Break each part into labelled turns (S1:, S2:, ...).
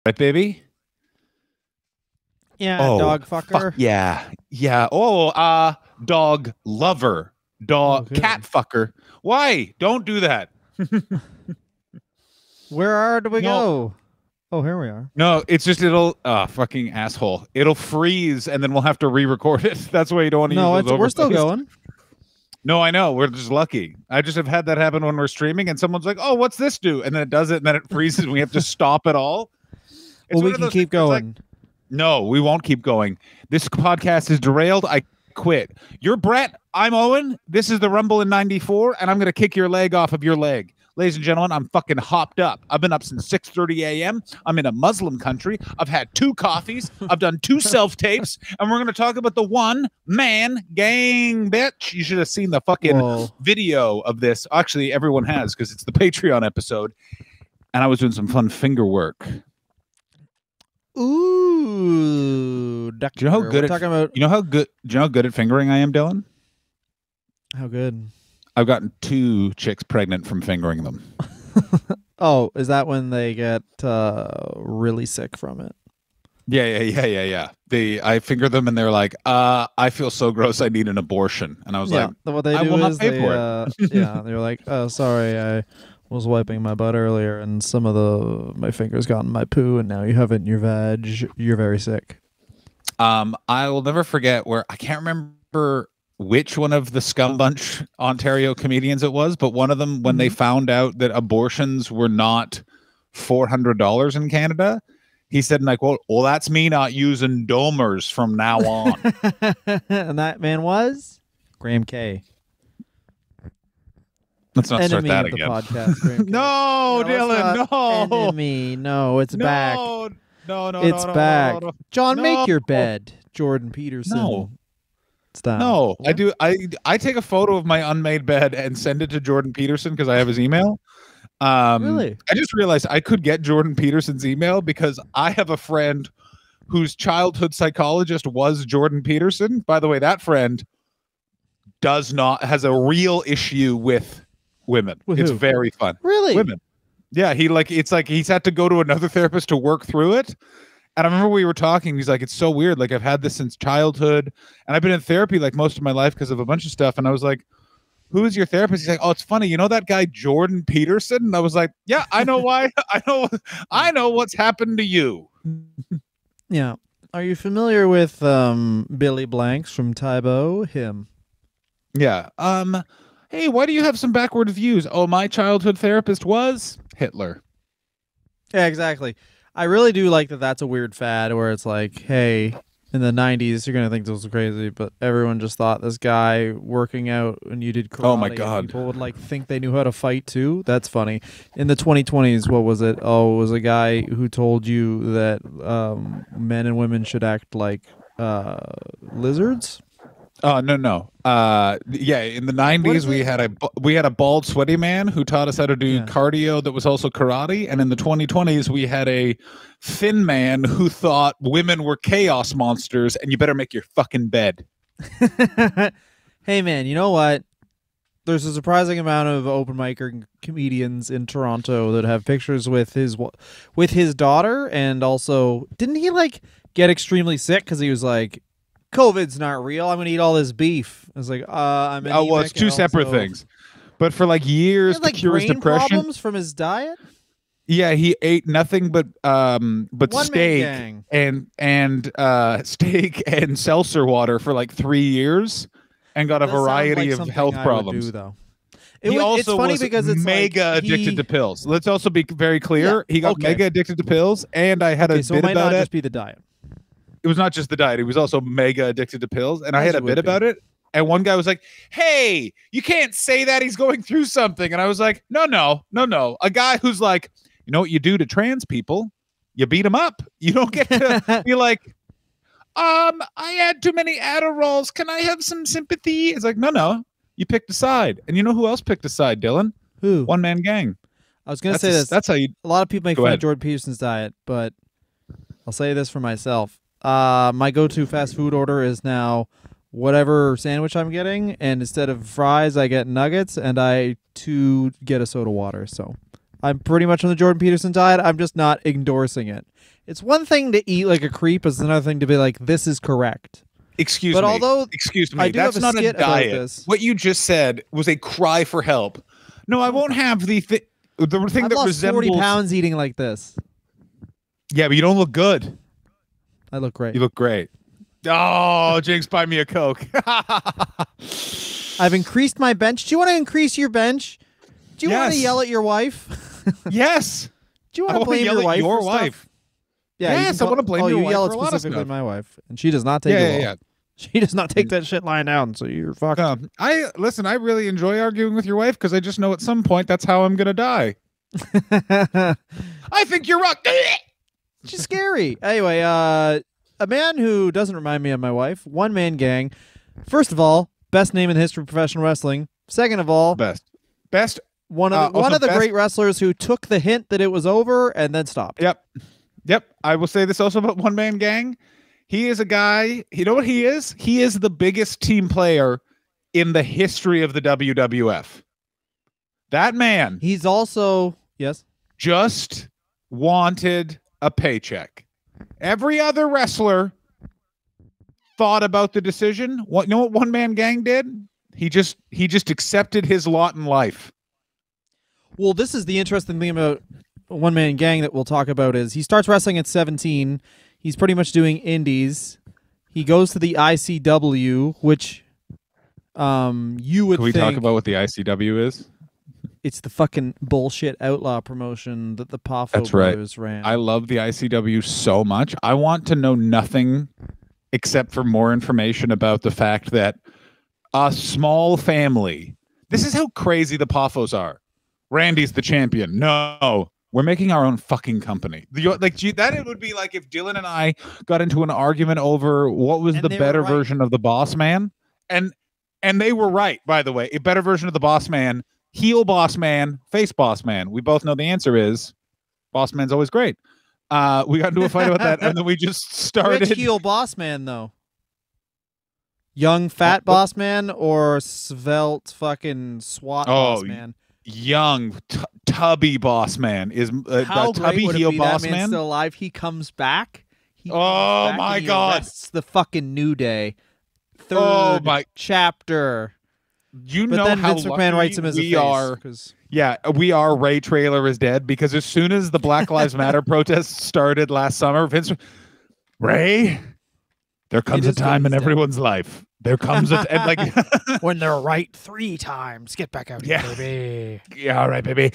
S1: Right, baby?
S2: Yeah,
S1: Oh,
S2: dog fucker.
S1: fuck yeah. Yeah. Oh, dog lover. Dog
S2: Okay.
S1: cat fucker. Why? Don't do that.
S2: Where do we
S1: No.
S2: go? Oh, here we are.
S1: No, it's just it'll fucking asshole. It'll freeze and then we'll have to re-record it. That's why you don't want to
S2: No,
S1: use those
S2: we're still
S1: overlays.
S2: going.
S1: No, I know. We're just lucky. I just have had that happen when we're streaming and someone's like, "Oh, what's this do?" And then it does it and then it freezes and we have to stop it all. It's
S2: Well,
S1: one
S2: we
S1: of
S2: can
S1: those
S2: keep
S1: things where it's like,
S2: going.
S1: no, we won't keep going. This podcast is derailed. I quit. You're Brett. I'm Owen. This is the Rumble in 94, and I'm going to kick your leg off of your leg. Ladies and gentlemen, I'm fucking hopped up. I've been up since 6:30 a.m. I'm in a Muslim country. I've had 2 coffees. I've done 2 self-tapes, and we're going to talk about the one-man gang, bitch. You should have seen the fucking video of this. Actually, everyone has because it's the Patreon episode, and I was doing some fun finger work.
S2: Ooh,
S1: Do you know how good
S2: talking about?
S1: Do you know how good at fingering I am, Dylan?
S2: How good?
S1: I've gotten 2 chicks pregnant from fingering them.
S2: Oh, is that when they get really sick from it?
S1: Yeah. I finger them and they're like, I feel so gross. I need an abortion. And I was like,
S2: what they
S1: I
S2: do
S1: will not
S2: is
S1: pay
S2: they,
S1: for it.
S2: yeah, they're like, oh, sorry, I was wiping my butt earlier and some of my fingers got in my poo and now you have it in your vag. You're very sick.
S1: I will never forget where I can't remember which one of the Scum Bunch Ontario comedians it was, but one of them, when they found out that abortions were not $400 in Canada, he said, like, well, that's me not using Domers from now on.
S2: And that man was Graham K.
S1: Let's not start that
S2: of
S1: again.
S2: The podcast, Graham K.
S1: No, Dylan, no.
S2: Enemy. No, it's back.
S1: No,
S2: it's back.
S1: No.
S2: John,
S1: No.
S2: make your bed. Jordan Peterson.
S1: No.
S2: Style.
S1: No, I do. I take a photo of my unmade bed and send it to Jordan Peterson because I have his email.
S2: Really?
S1: I just realized I could get Jordan Peterson's email because I have a friend whose childhood psychologist was Jordan Peterson. By the way, that friend has a real issue with women. It's
S2: who?
S1: very fun.
S2: Really?
S1: Women. Yeah, it's like he's had to go to another therapist to work through it. And I remember we were talking, he's like, it's so weird. Like, I've had this since childhood. And I've been in therapy like most of my life because of a bunch of stuff. And I was like, who is your therapist? He's like, oh, it's funny. You know that guy, Jordan Peterson? And I was like, yeah, I know why. I know what's happened to you.
S2: Yeah. Are you familiar with Billy Blanks from Tybo? Him.
S1: Yeah. Hey, why do you have some backward views? Oh, my childhood therapist was Hitler.
S2: Yeah, exactly. I really do like that that's a weird fad where it's like, hey, in the 90s, you're going to think this was crazy, but everyone just thought this guy working out when you did karate.
S1: Oh, my God.
S2: People would like think they knew how to fight too. That's funny. In the 2020s, what was it? Oh, it was a guy who told you that men and women should act like lizards.
S1: Oh, no. Yeah, in the 90s we had a bald sweaty man who taught us how to do cardio that was also karate, and in the 2020s we had a thin man who thought women were chaos monsters and you better make your fucking bed.
S2: Hey man, you know what? There's a surprising amount of open micer comedians in Toronto that have pictures with his daughter, and also didn't he like get extremely sick because he was like, COVID's not real. I'm gonna eat all this beef. I was like, I'm.
S1: Well, it's 2 separate things. But for like years,
S2: like
S1: to cure his
S2: brain
S1: depression,
S2: problems from his diet.
S1: Yeah, he ate nothing but steak and steak and seltzer water for like 3 years, and got a variety of health problems. He also was mega addicted to pills. Let's also be very clear. He got mega addicted to pills, and I had a bit about it.
S2: Not just be the diet.
S1: It was not just the diet. He was also mega addicted to pills. And I had a bit about it. And one guy was like, hey, you can't say that, he's going through something. And I was like, no. A guy who's like, you know what you do to trans people? You beat them up. You don't get to be like, I had too many Adderalls. Can I have some sympathy? It's like, no. You picked a side. And you know who else picked a side, Dylan?
S2: Who?
S1: One Man Gang.
S2: I was going to say this.
S1: That's how you...
S2: A lot of people make fun of Jordan Peterson's diet, but I'll say this for myself. My go-to fast food order is now whatever sandwich I'm getting, and instead of fries, I get nuggets, and I get a soda water. So I'm pretty much on the Jordan Peterson diet. I'm just not endorsing it. It's one thing to eat like a creep, it's another thing to be like, this is correct.
S1: Excuse
S2: But
S1: me.
S2: although
S1: Excuse me.
S2: I do
S1: That's
S2: have a
S1: not a
S2: skit about
S1: diet.
S2: this.
S1: What you just said was a cry for help. No, I won't have the thing
S2: I've
S1: that
S2: lost
S1: resembles
S2: 40 pounds eating like this.
S1: Yeah, but you don't look good.
S2: I look great.
S1: You look great. Oh, Jinx, buy me a Coke.
S2: I've increased my bench. Do you want to increase your bench? Do you want to
S1: Yes.
S2: yell at your wife?
S1: Yes.
S2: Do you
S1: I
S2: want to
S1: wanna
S2: blame
S1: yell
S2: your
S1: at
S2: wife?
S1: your
S2: for stuff?
S1: wife.
S2: Yeah, you
S1: Yes,
S2: can
S1: I wanna blame
S2: oh,
S1: your
S2: you
S1: wife
S2: yell
S1: for
S2: at
S1: a lot of
S2: specifically
S1: stuff.
S2: my wife, and she does not take
S1: Yeah,
S2: it
S1: yeah,
S2: well. She does not take that shit lying down. So you're fucked.
S1: I listen. I really enjoy arguing with your wife because I just know at some point that's how I'm gonna die. I think you're right.
S2: She's scary. Anyway, a man who doesn't remind me of my wife. One man gang. First of all, best name in the history of professional wrestling. Second of all,
S1: Best.
S2: one of the,
S1: also
S2: one of the
S1: best-
S2: great wrestlers who took the hint that it was over and then stopped.
S1: Yep. I will say this also about One Man Gang. He is a guy. You know what he is? He is the biggest team player in the history of the WWF. That man
S2: He's also
S1: just wanted a paycheck. Every other wrestler thought about the decision. What? You know what One Man Gang did? He just accepted his lot in life.
S2: Well, this is the interesting thing about One Man Gang that we'll talk about is he starts wrestling at 17. He's pretty much doing indies. He goes to the ICW, which you would
S1: Can we
S2: think
S1: talk about what the ICW is?
S2: it's the fucking bullshit outlaw promotion that the Poffo
S1: That's right.
S2: brothers ran.
S1: I love the ICW so much. I want to know nothing except for more information about the fact that a small family. This is how crazy the Poffos are. Randy's the champion. No, we're making our own fucking company. That it would be like if Dylan and I got into an argument over what was
S2: And
S1: the
S2: they were
S1: better
S2: right.
S1: version of the Boss Man, and they were right, by the way. A better version of the Boss Man, heel Boss Man, face Boss Man. We both know the answer is Boss Man's always great. We got into a fight about that, and then we just started.
S2: Which heel boss man though? Young fat boss man or svelte fucking SWAT boss man?
S1: Young tubby Boss Man is
S2: How
S1: tubby
S2: great would it
S1: heel
S2: be
S1: Boss
S2: that man's
S1: Man.
S2: still alive? He comes back. He
S1: Oh,
S2: comes back
S1: my
S2: and he
S1: God.
S2: arrests the fucking New Day. Third
S1: Oh, my-
S2: chapter.
S1: You
S2: But
S1: know
S2: then
S1: how
S2: Vince McMahon
S1: lucky
S2: writes him as a
S1: we
S2: face.
S1: are.
S2: 'Cause-
S1: Yeah, we are. Ray Trailer is dead because as soon as the Black Lives Matter protests started last summer, Ray, there comes
S2: It
S1: a
S2: is good
S1: time in
S2: he's dead.
S1: everyone's life. There comes a and like
S2: when they're right 3 times. Get back out
S1: Yeah.
S2: here, baby.
S1: yeah, all right, baby.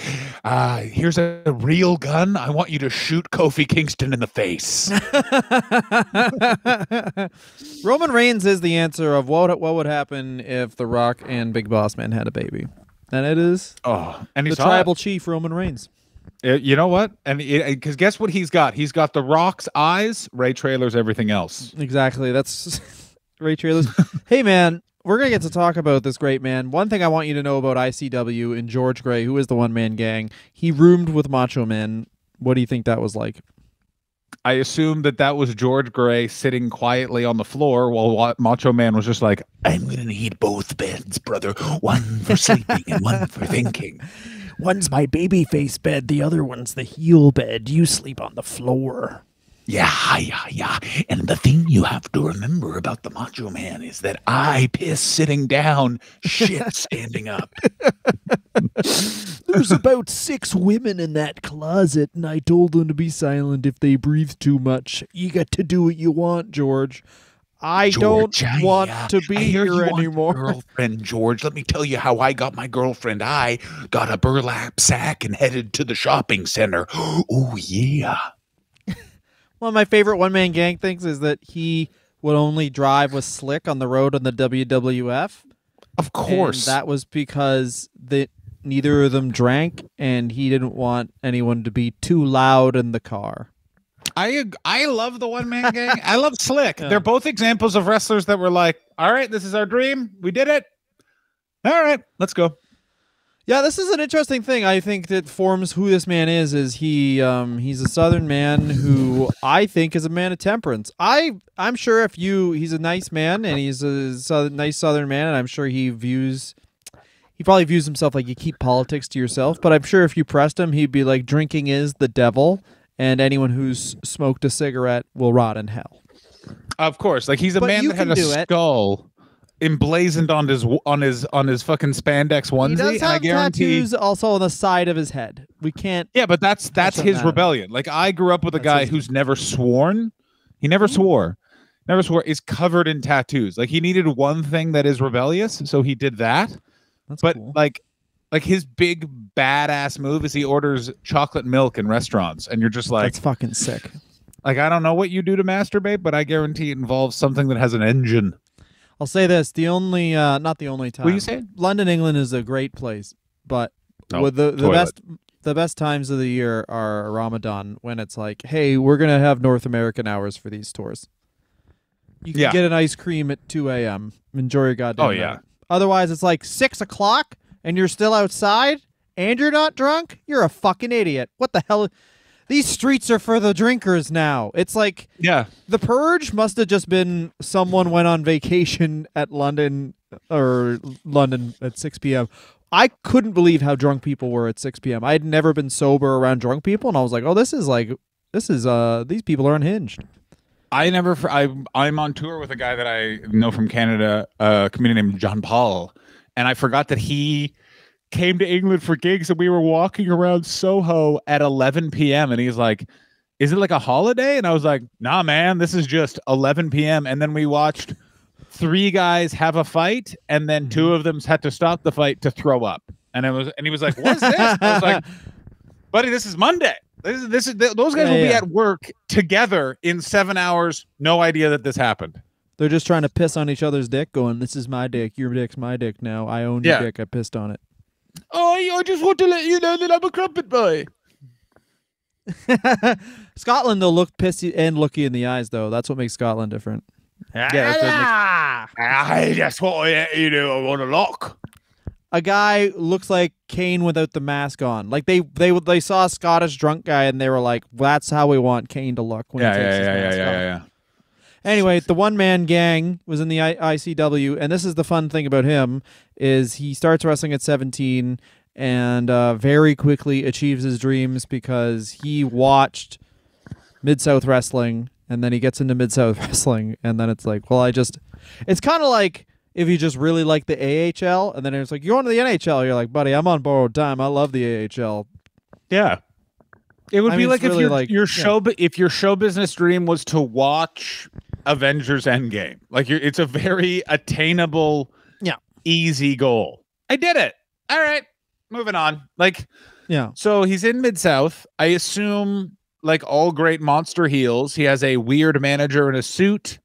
S1: Here's a real gun. I want you to shoot Kofi Kingston in the face.
S2: Roman Reigns is the answer of what would happen if The Rock and Big Boss Man had a baby. And it is
S1: Oh, and
S2: the
S1: he's
S2: tribal chief, Roman Reigns.
S1: You know what? And because guess what he's got? He's got the Rock's eyes, Ray Trailer's everything else.
S2: Exactly. That's Ray Trailers. Hey, man, we're going to get to talk about this great man. One thing I want you to know about ICW and George Gray, who is the one-man gang, he roomed with Macho Man. What do you think that was like?
S1: I assume that was George Gray sitting quietly on the floor while Macho Man was just like, I'm going to need both beds, brother. One for sleeping and one for thinking.
S2: One's my baby face bed. The other one's the heel bed. You sleep on the floor.
S1: Yeah. And the thing you have to remember about the Macho Man is that I piss sitting down, shit standing up.
S2: There's about 6 women in that closet, and I told them to be silent if they breathe too much. You get to do what you want, George. I don't want to be here anymore.
S1: Girlfriend, George, let me tell you how I got my girlfriend. I got a burlap sack and headed to the shopping center. Oh, yeah.
S2: One of my favorite one-man gang things is that he would only drive with Slick on the road on the WWF.
S1: Of course.
S2: And that was because neither of them drank, and he didn't want anyone to be too loud in the car.
S1: I love the one man gang. I love Slick. They're both examples of wrestlers that were like, all right, this is our dream. We did it. All right, let's go.
S2: Yeah, this is an interesting thing. I think that forms who this man is he's a Southern man who I think is a man of temperance. I'm sure he's a nice man and he's a nice Southern man, and I'm sure he probably views himself like you keep politics to yourself. But I'm sure if you pressed him, he'd be like, drinking is the devil. and anyone who's smoked a cigarette will rot in hell.
S1: Of course, like he's a
S2: But
S1: man
S2: you
S1: that had
S2: can
S1: a
S2: do it.
S1: skull emblazoned on his fucking spandex onesie,
S2: He does
S1: and I
S2: have
S1: guarantee.
S2: tattoos also on the side of his head. We can't.
S1: Yeah, but that's
S2: on
S1: his
S2: that.
S1: rebellion. Like I grew up with a
S2: That's
S1: guy
S2: his-
S1: who's never sworn. He never swore. Never swore. Is covered in tattoos. Like he needed one thing that is rebellious, so he did that.
S2: That's
S1: But
S2: cool.
S1: like his big badass move is he orders chocolate milk in restaurants, and you're just like,
S2: That's fucking sick.
S1: I don't know what you do to masturbate, but I guarantee it involves something that has an engine.
S2: I'll say this: the only, not the only time.
S1: What do you say?
S2: London, England is a great place, but
S1: No,
S2: with the
S1: toilet.
S2: best times of the year are Ramadan, when it's like, hey, we're gonna have North American hours for these tours. You can
S1: Yeah.
S2: get an ice cream at 2 a.m. Enjoy your goddamn.
S1: Oh, yeah.
S2: night. Otherwise, it's like 6 o'clock and you're still outside and you're not drunk. You're a fucking idiot. What the hell? These streets are for the drinkers now. It's like
S1: Yeah.
S2: The Purge must have just been someone went on vacation at London at 6 p.m. I couldn't believe how drunk people were at 6 p.m. I had never been sober around drunk people, and I was like, oh, these people are unhinged.
S1: I'm on tour with a guy that I know from Canada, a comedian named John Paul, and I forgot that he came to England for gigs, and we were walking around Soho at 11 p.m. and he's like, is it like a holiday? And I was like, nah, man, this is just 11 p.m. And then we watched 3 guys have a fight, and then 2 of them had to stop the fight to throw up. And he was like, what's this? I was like, buddy, this is Monday. Those guys will be at work together in 7 hours. No idea that this happened.
S2: They're just trying to piss on each other's dick, going, this is my dick, your dick's my dick now. I own your dick, I pissed on it.
S1: Oh, I just want to let you know that I'm a crumpet boy.
S2: Scotland, they'll look pissy and looky in the eyes, though. That's what makes Scotland different.
S1: I just want to let you know I want a lock.
S2: A guy looks like Kane without the mask on. Like they saw a Scottish drunk guy and they were like, that's how we want Kane to look when he takes his mask off.
S1: Yeah.
S2: Anyway, the one-man gang was in the ICW, and this is the fun thing about him, is he starts wrestling at 17 and very quickly achieves his dreams because he watched Mid-South Wrestling, and then he gets into Mid-South Wrestling, and then it's like, well, it's kind of like if you just really like the AHL, and then it's like, you're on to the NHL, you're like, buddy, I'm on borrowed time, I love the AHL.
S1: Yeah. It would be like if
S2: really
S1: if your show business dream was to watch Avengers Endgame. Like it's a very attainable, easy goal. I did it. All right, moving on. Like, so he's in Mid-South. I assume, like all great monster heels, he has a weird manager in a suit,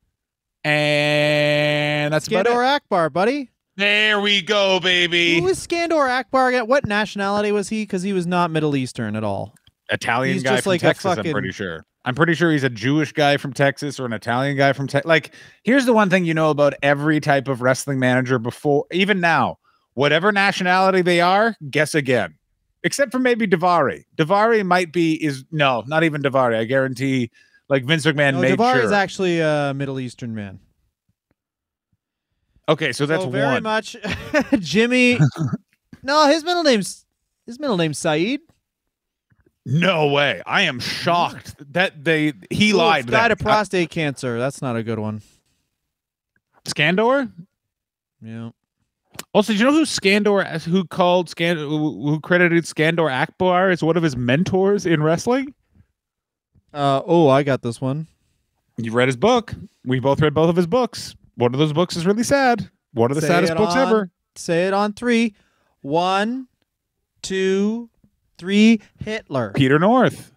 S1: and that's about
S2: Skandor
S1: it.
S2: Akbar, buddy.
S1: There we go, baby.
S2: Who was Skandor Akbar again? What nationality was he? Because he was not Middle Eastern at all.
S1: Italian
S2: He's
S1: guy
S2: just
S1: from
S2: like a
S1: Texas,
S2: fucking-
S1: I'm pretty sure. I'm pretty sure he's a Jewish guy from Texas or an Italian guy from Texas. Like, here's the one thing you know about every type of wrestling manager before, even now, whatever nationality they are, guess again. Except for maybe Daivari. Daivari not even Daivari. I guarantee, like, Vince McMahon made
S2: Daivari
S1: sure.
S2: is actually a Middle Eastern man.
S1: Okay, so that's
S2: very
S1: one.
S2: much Jimmy. No, his middle name's Saeed.
S1: No way. I am shocked that he lied.
S2: Died of
S1: then.
S2: prostate cancer. That's not a good one.
S1: Skandor?
S2: Yeah.
S1: Also, did you know who credited Skandor Akbar as one of his mentors in wrestling?
S2: I got this one.
S1: You read his book. We both read both of his books. One of those books is really sad. One of the saddest books ever.
S2: Say it on 3. 1, 2, 3. Hitler.
S1: Peter North.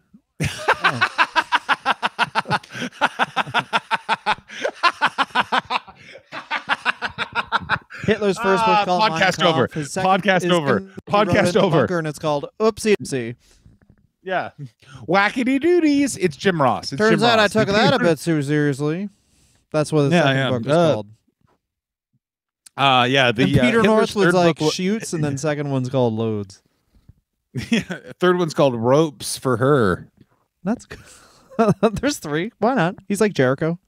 S2: Hitler's first book called
S1: Podcast
S2: Mein
S1: over.
S2: Kampf. His second
S1: Podcast
S2: is
S1: over.
S2: he wrote
S1: Podcast
S2: it in the
S1: over.
S2: bunker, and it's called Oopsie Oopsie.
S1: Yeah. Wackety dooties. It's Jim Ross.
S2: Turns out I took that a bit too seriously. That's what the second book was called.
S1: Yeah.
S2: And Peter
S1: Hitler's
S2: North was
S1: third
S2: like
S1: book
S2: shoots, and then second one's called loads.
S1: Third one's called Ropes for Her.
S2: That's good. There's 3. Why not? He's like Jericho.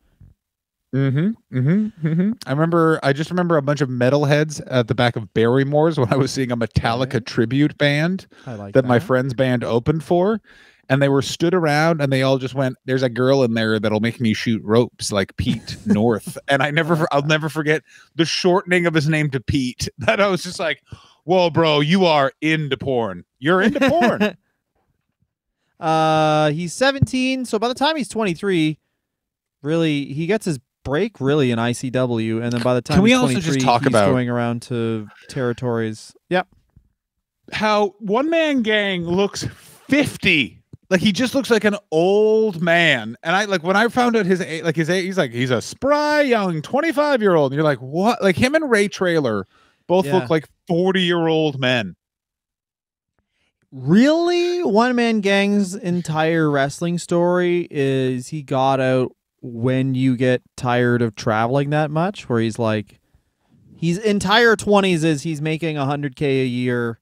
S1: I just remember a bunch of metalheads at the back of Barrymore's when I was seeing a Metallica tribute band
S2: I like
S1: that my friend's band opened for, and they were stood around and they all just went, there's a girl in there that'll make me shoot ropes like Pete North. And I'll never forget the shortening of his name to Pete. That I was just like, whoa, bro, you are into porn. You're into porn.
S2: He's 17, so by the time he's 23, really he gets his break really in ICW, and then by the time he's 23, he's going around to territories. Yep.
S1: How One Man Gang looks 50. Like he just looks like an old man. And I like when I found out his age, he's a spry young 25-year-old. And you're like, what? Like him and Ray Traylor both look like 40-year-old men.
S2: Really? One Man Gang's entire wrestling story is he got out when you get tired of traveling that much, where he's like, his entire 20s is he's making $100K a year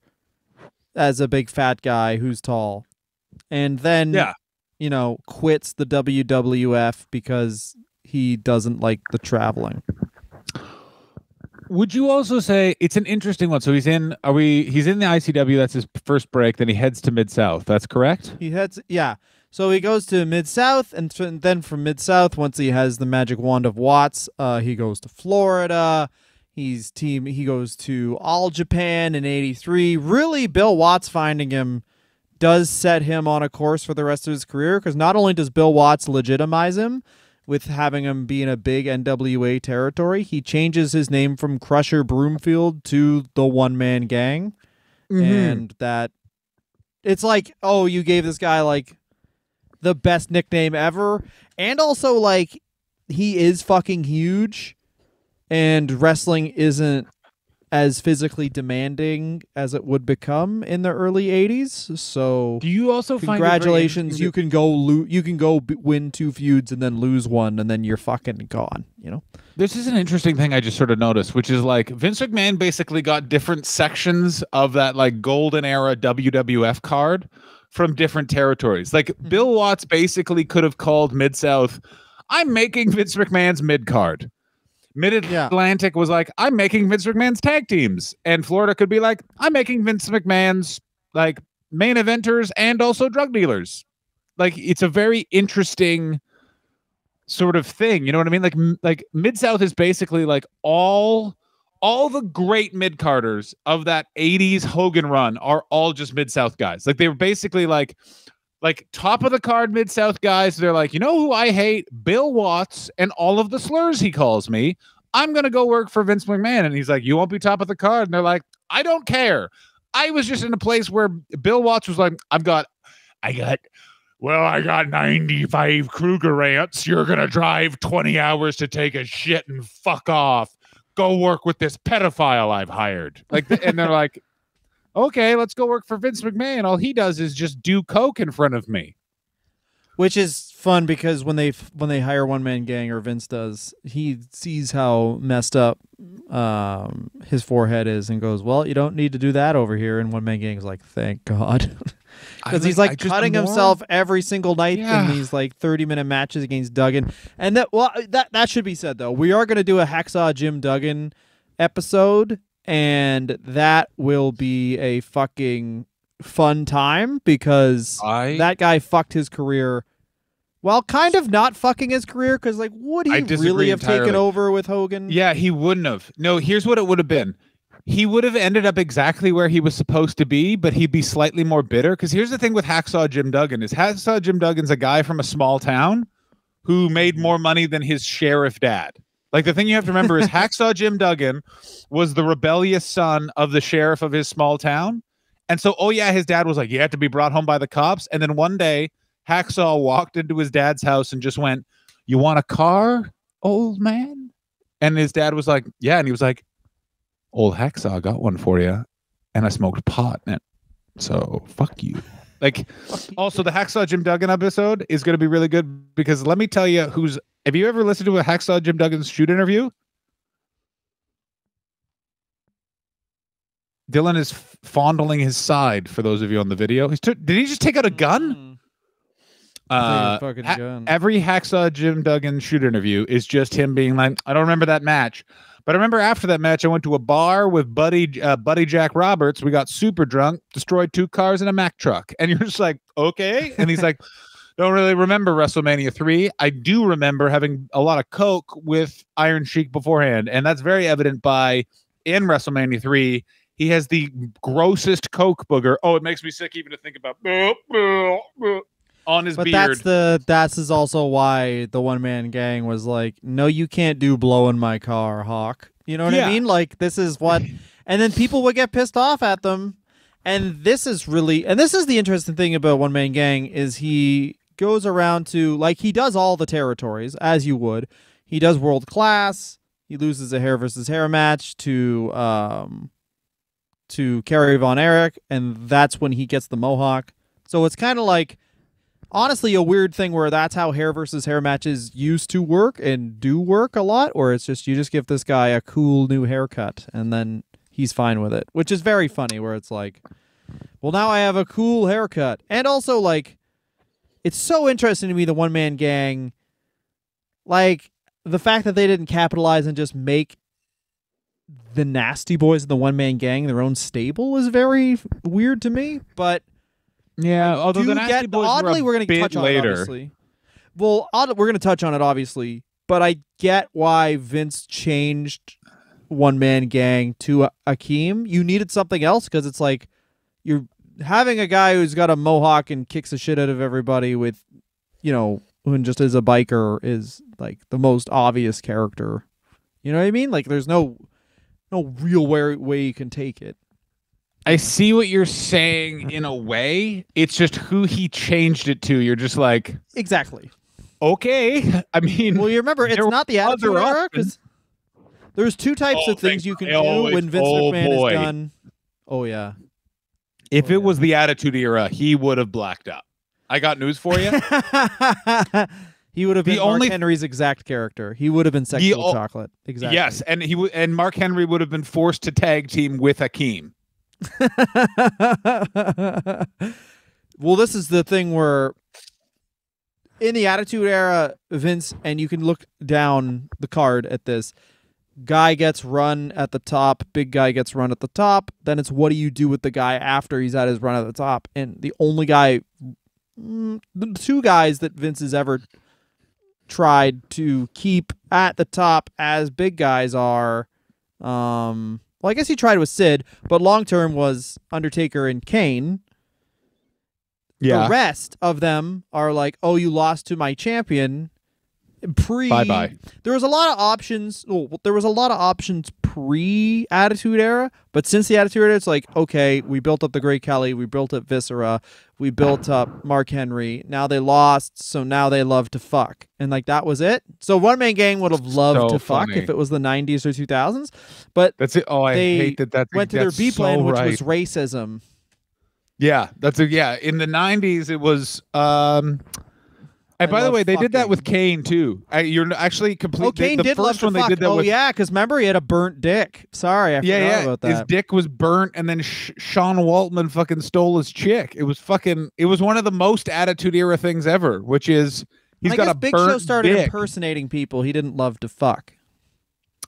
S2: as a big fat guy who's tall. And then, quits the WWF because he doesn't like the traveling.
S1: Would you also say it's an interesting one? So he's in the ICW. That's his first break. Then he heads to Mid-South. That's correct?
S2: So he goes to Mid-South, and then from Mid-South, once he has the magic wand of Watts, he goes to Florida. He goes to All Japan in '83. Really, Bill Watts finding him does set him on a course for the rest of his career, because not only does Bill Watts legitimize him with having him be in a big NWA territory, he changes his name from Crusher Broomfield to the One Man Gang. And that it's like, oh, you gave this guy like the best nickname ever. And also like he is fucking huge and wrestling isn't as physically demanding as it would become in the early 80s. So
S1: do you also
S2: congratulations, you can go win 2 feuds and then lose one and then you're fucking gone,
S1: This is an interesting thing I just sort of noticed, which is like Vince McMahon basically got different sections of that like golden era WWF card from different territories. Like Bill Watts basically could have called Mid-South, I'm making Vince McMahon's mid card. Mid-Atlantic was like, I'm making Vince McMahon's tag teams. And Florida could be like, I'm making Vince McMahon's like main eventers and also drug dealers. Like it's a very interesting sort of thing. You know what I mean? Like Mid-South is basically like all the great mid-carders of that 80s Hogan run are all just Mid-South guys. Like they were basically like top of the card Mid-South guys. They're like, you know who I hate? Bill Watts and all of the slurs he calls me. I'm going to go work for Vince McMahon. And he's like, you won't be top of the card. And they're like, I don't care. I was just in a place where Bill Watts was like, I got 95 Kruger rants. You're going to drive 20 hours to take a shit and fuck off. Go work with this pedophile I've hired. And they're like, okay, let's go work for Vince McMahon. All he does is just do coke in front of me.
S2: Which is fun because when they hire One Man Gang, or Vince does, he sees how messed up his forehead is and goes, well, you don't need to do that over here. And One Man Gang is like, thank God. Because he's like cutting himself every single night in these like 30-minute matches against Duggan. And that should be said, though. We are going to do a Hacksaw Jim Duggan episode, and that will be a fucking fun time because that guy fucked his career while kind of not fucking his career, because like would he really have taken over with Hogan?
S1: Yeah, he wouldn't have. No, here's what it would have been. He would have ended up exactly where he was supposed to be, but he'd be slightly more bitter. Because here's the thing with Hacksaw Jim Duggan is Hacksaw Jim Duggan's a guy from a small town who made more money than his sheriff dad. Like the thing you have to remember is Hacksaw Jim Duggan was the rebellious son of the sheriff of his small town. And so, his dad was like, you have to be brought home by the cops. And then one day Hacksaw walked into his dad's house and just went, you want a car, old man? And his dad was like, yeah. And he was like, old Hacksaw got one for you. And I smoked pot in it. So fuck you. Like, also the Hacksaw Jim Duggan episode is going to be really good because let me tell you have you ever listened to a Hacksaw Jim Duggan's shoot interview? Dylan is fondling his side for those of you on the video. Did he just take out a gun?
S2: fucking
S1: ha-
S2: gun.
S1: every Hacksaw Jim Duggan shoot interview is just him being like, I don't remember that match. But I remember after that match, I went to a bar with Buddy Jack Roberts. We got super drunk, destroyed 2 cars and a Mack truck. And you're just like, okay. And he's like, don't really remember WrestleMania 3. I do remember having a lot of Coke with Iron Sheik beforehand. And that's very evident by in WrestleMania 3. He has the grossest Coke booger. Oh, it makes me sick even to think about on his beard.
S2: That's is also why the one man gang was like, no, you can't do blow in my car, Hawk. You know what I mean? Like, this is what, and then people would get pissed off at them. And this is the interesting thing about one man gang is he goes around to, like, he does all the territories as you would. He does world class. He loses a hair versus hair match to Kerry Von Erich, and that's when he gets the mohawk. So it's kind of like, honestly, a weird thing where that's how hair versus hair matches used to work and do work a lot, or it's just you just give this guy a cool new haircut and then he's fine with it, which is very funny where it's like, well, now I have a cool haircut. And also, like, it's so interesting to me, the one-man gang, like, the fact that they didn't capitalize and just make the Nasty Boys and the one-man gang their own stable is very weird to me, but
S1: yeah, although the Nasty Boys
S2: oddly, we're going to touch
S1: later.
S2: on it, obviously. Well, we're going to touch on it, obviously, but I get why Vince changed one-man gang to Akeem. You needed something else because it's like you're having a guy who's got a mohawk and kicks the shit out of everybody with, you know, who just is a biker is like the most obvious character. You know what I mean? Like, there's no real way you can take it.
S1: I see what you're saying in a way. It's just who he changed it to. You're just like,
S2: exactly.
S1: Okay. I mean,
S2: well, you remember it's not the Attitude Era because there's 2 types of things you can do when Vince McMahon is done. Oh yeah.
S1: If it was the Attitude Era, he would have blacked out. I got news for you.
S2: He would have been Mark Henry's exact character. He would have been Sexual Chocolate. Exactly.
S1: Yes, and and Mark Henry would have been forced to tag team with Akeem.
S2: Well, this is the thing where in the Attitude Era, Vince, and you can look down the card at this, guy gets run at the top, big guy gets run at the top, then it's what do you do with the guy after he's at his run at the top? And the only guy, the 2 guys that Vince has ever tried to keep at the top as big guys are, well, I guess he tried with Sid, but long term was Undertaker and Kane. Yeah. The rest of them are like, oh, you lost to my champion.
S1: Bye-bye.
S2: There was a lot of options. Well, there was a lot of options pre-Attitude Era, but since the Attitude Era, it's like, okay, we built up the Great Khali, we built up Viscera, we built up Mark Henry. Now they lost, so now they love to fuck, and like that was it. So One Man Gang would have loved to fuck if it was the 90s or 2000s, but
S1: that's it. Oh, I hate that.
S2: Went to their B plan, which was racism.
S1: Yeah, in the 90s, it was. And by the way, they did that with Kane too. You're actually completely.
S2: Oh, Kane did love to fuck. They did that with, yeah, because remember he had a burnt dick. Sorry, I forgot about that.
S1: His dick was burnt, and then Sean Waltman fucking stole his chick. It was one of the most Attitude Era things ever, which is he's got a burnt dick. Big Show started
S2: impersonating people he didn't love to fuck.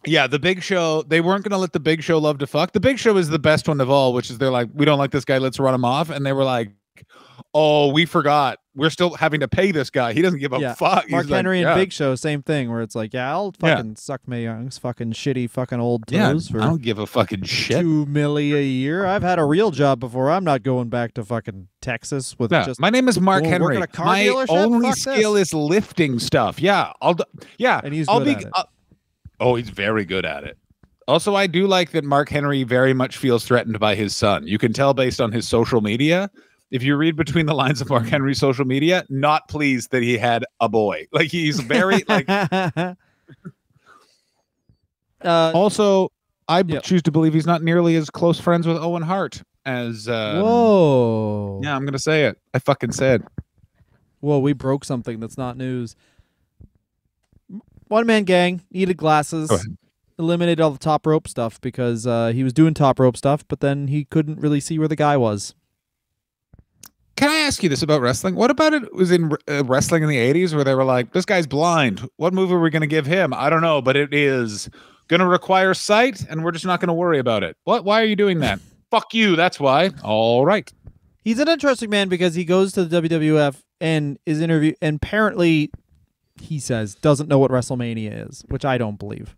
S1: Yeah, the Big Show, they weren't going to let the Big Show love to fuck. The Big Show is the best one of all, which is they're like, we don't like this guy, let's run him off. And they were like, oh, we forgot. We're still having to pay this guy. He doesn't give a fuck.
S2: Mark Henry and Big Show, same thing, where it's like, I'll fucking suck Mae Young's fucking shitty fucking old toes for
S1: I don't give a fucking shit.
S2: $2 million a year. I've had a real job before. I'm not going back to fucking Texas with just.
S1: My name is Mark Henry.
S2: At a car
S1: My
S2: dealership?
S1: only
S2: Fuck
S1: skill
S2: this.
S1: is lifting stuff. Yeah,
S2: and he's good at it.
S1: Oh, he's very good at it. Also, I do like that Mark Henry very much feels threatened by his son. You can tell based on his social media. If you read between the lines of Mark Henry's social media, not pleased that he had a boy. Like, he's very like. Also, I choose to believe he's not nearly as close friends with Owen Hart as.
S2: Whoa.
S1: Yeah, I'm gonna say it. I fucking said.
S2: Whoa, we broke something that's not news. One Man Gang needed glasses. Eliminated all the top rope stuff because he was doing top rope stuff, but then he couldn't really see where the guy was.
S1: Can I ask you this about wrestling? What about it was in wrestling in the 80s where they were like, this guy's blind. What move are we going to give him? I don't know, but it is going to require sight, and we're just not going to worry about it. What? Why are you doing that? Fuck you. That's why. All right.
S2: He's an interesting man because he goes to the WWF and is interviewed, and apparently, he says, doesn't know what WrestleMania is, which I don't believe.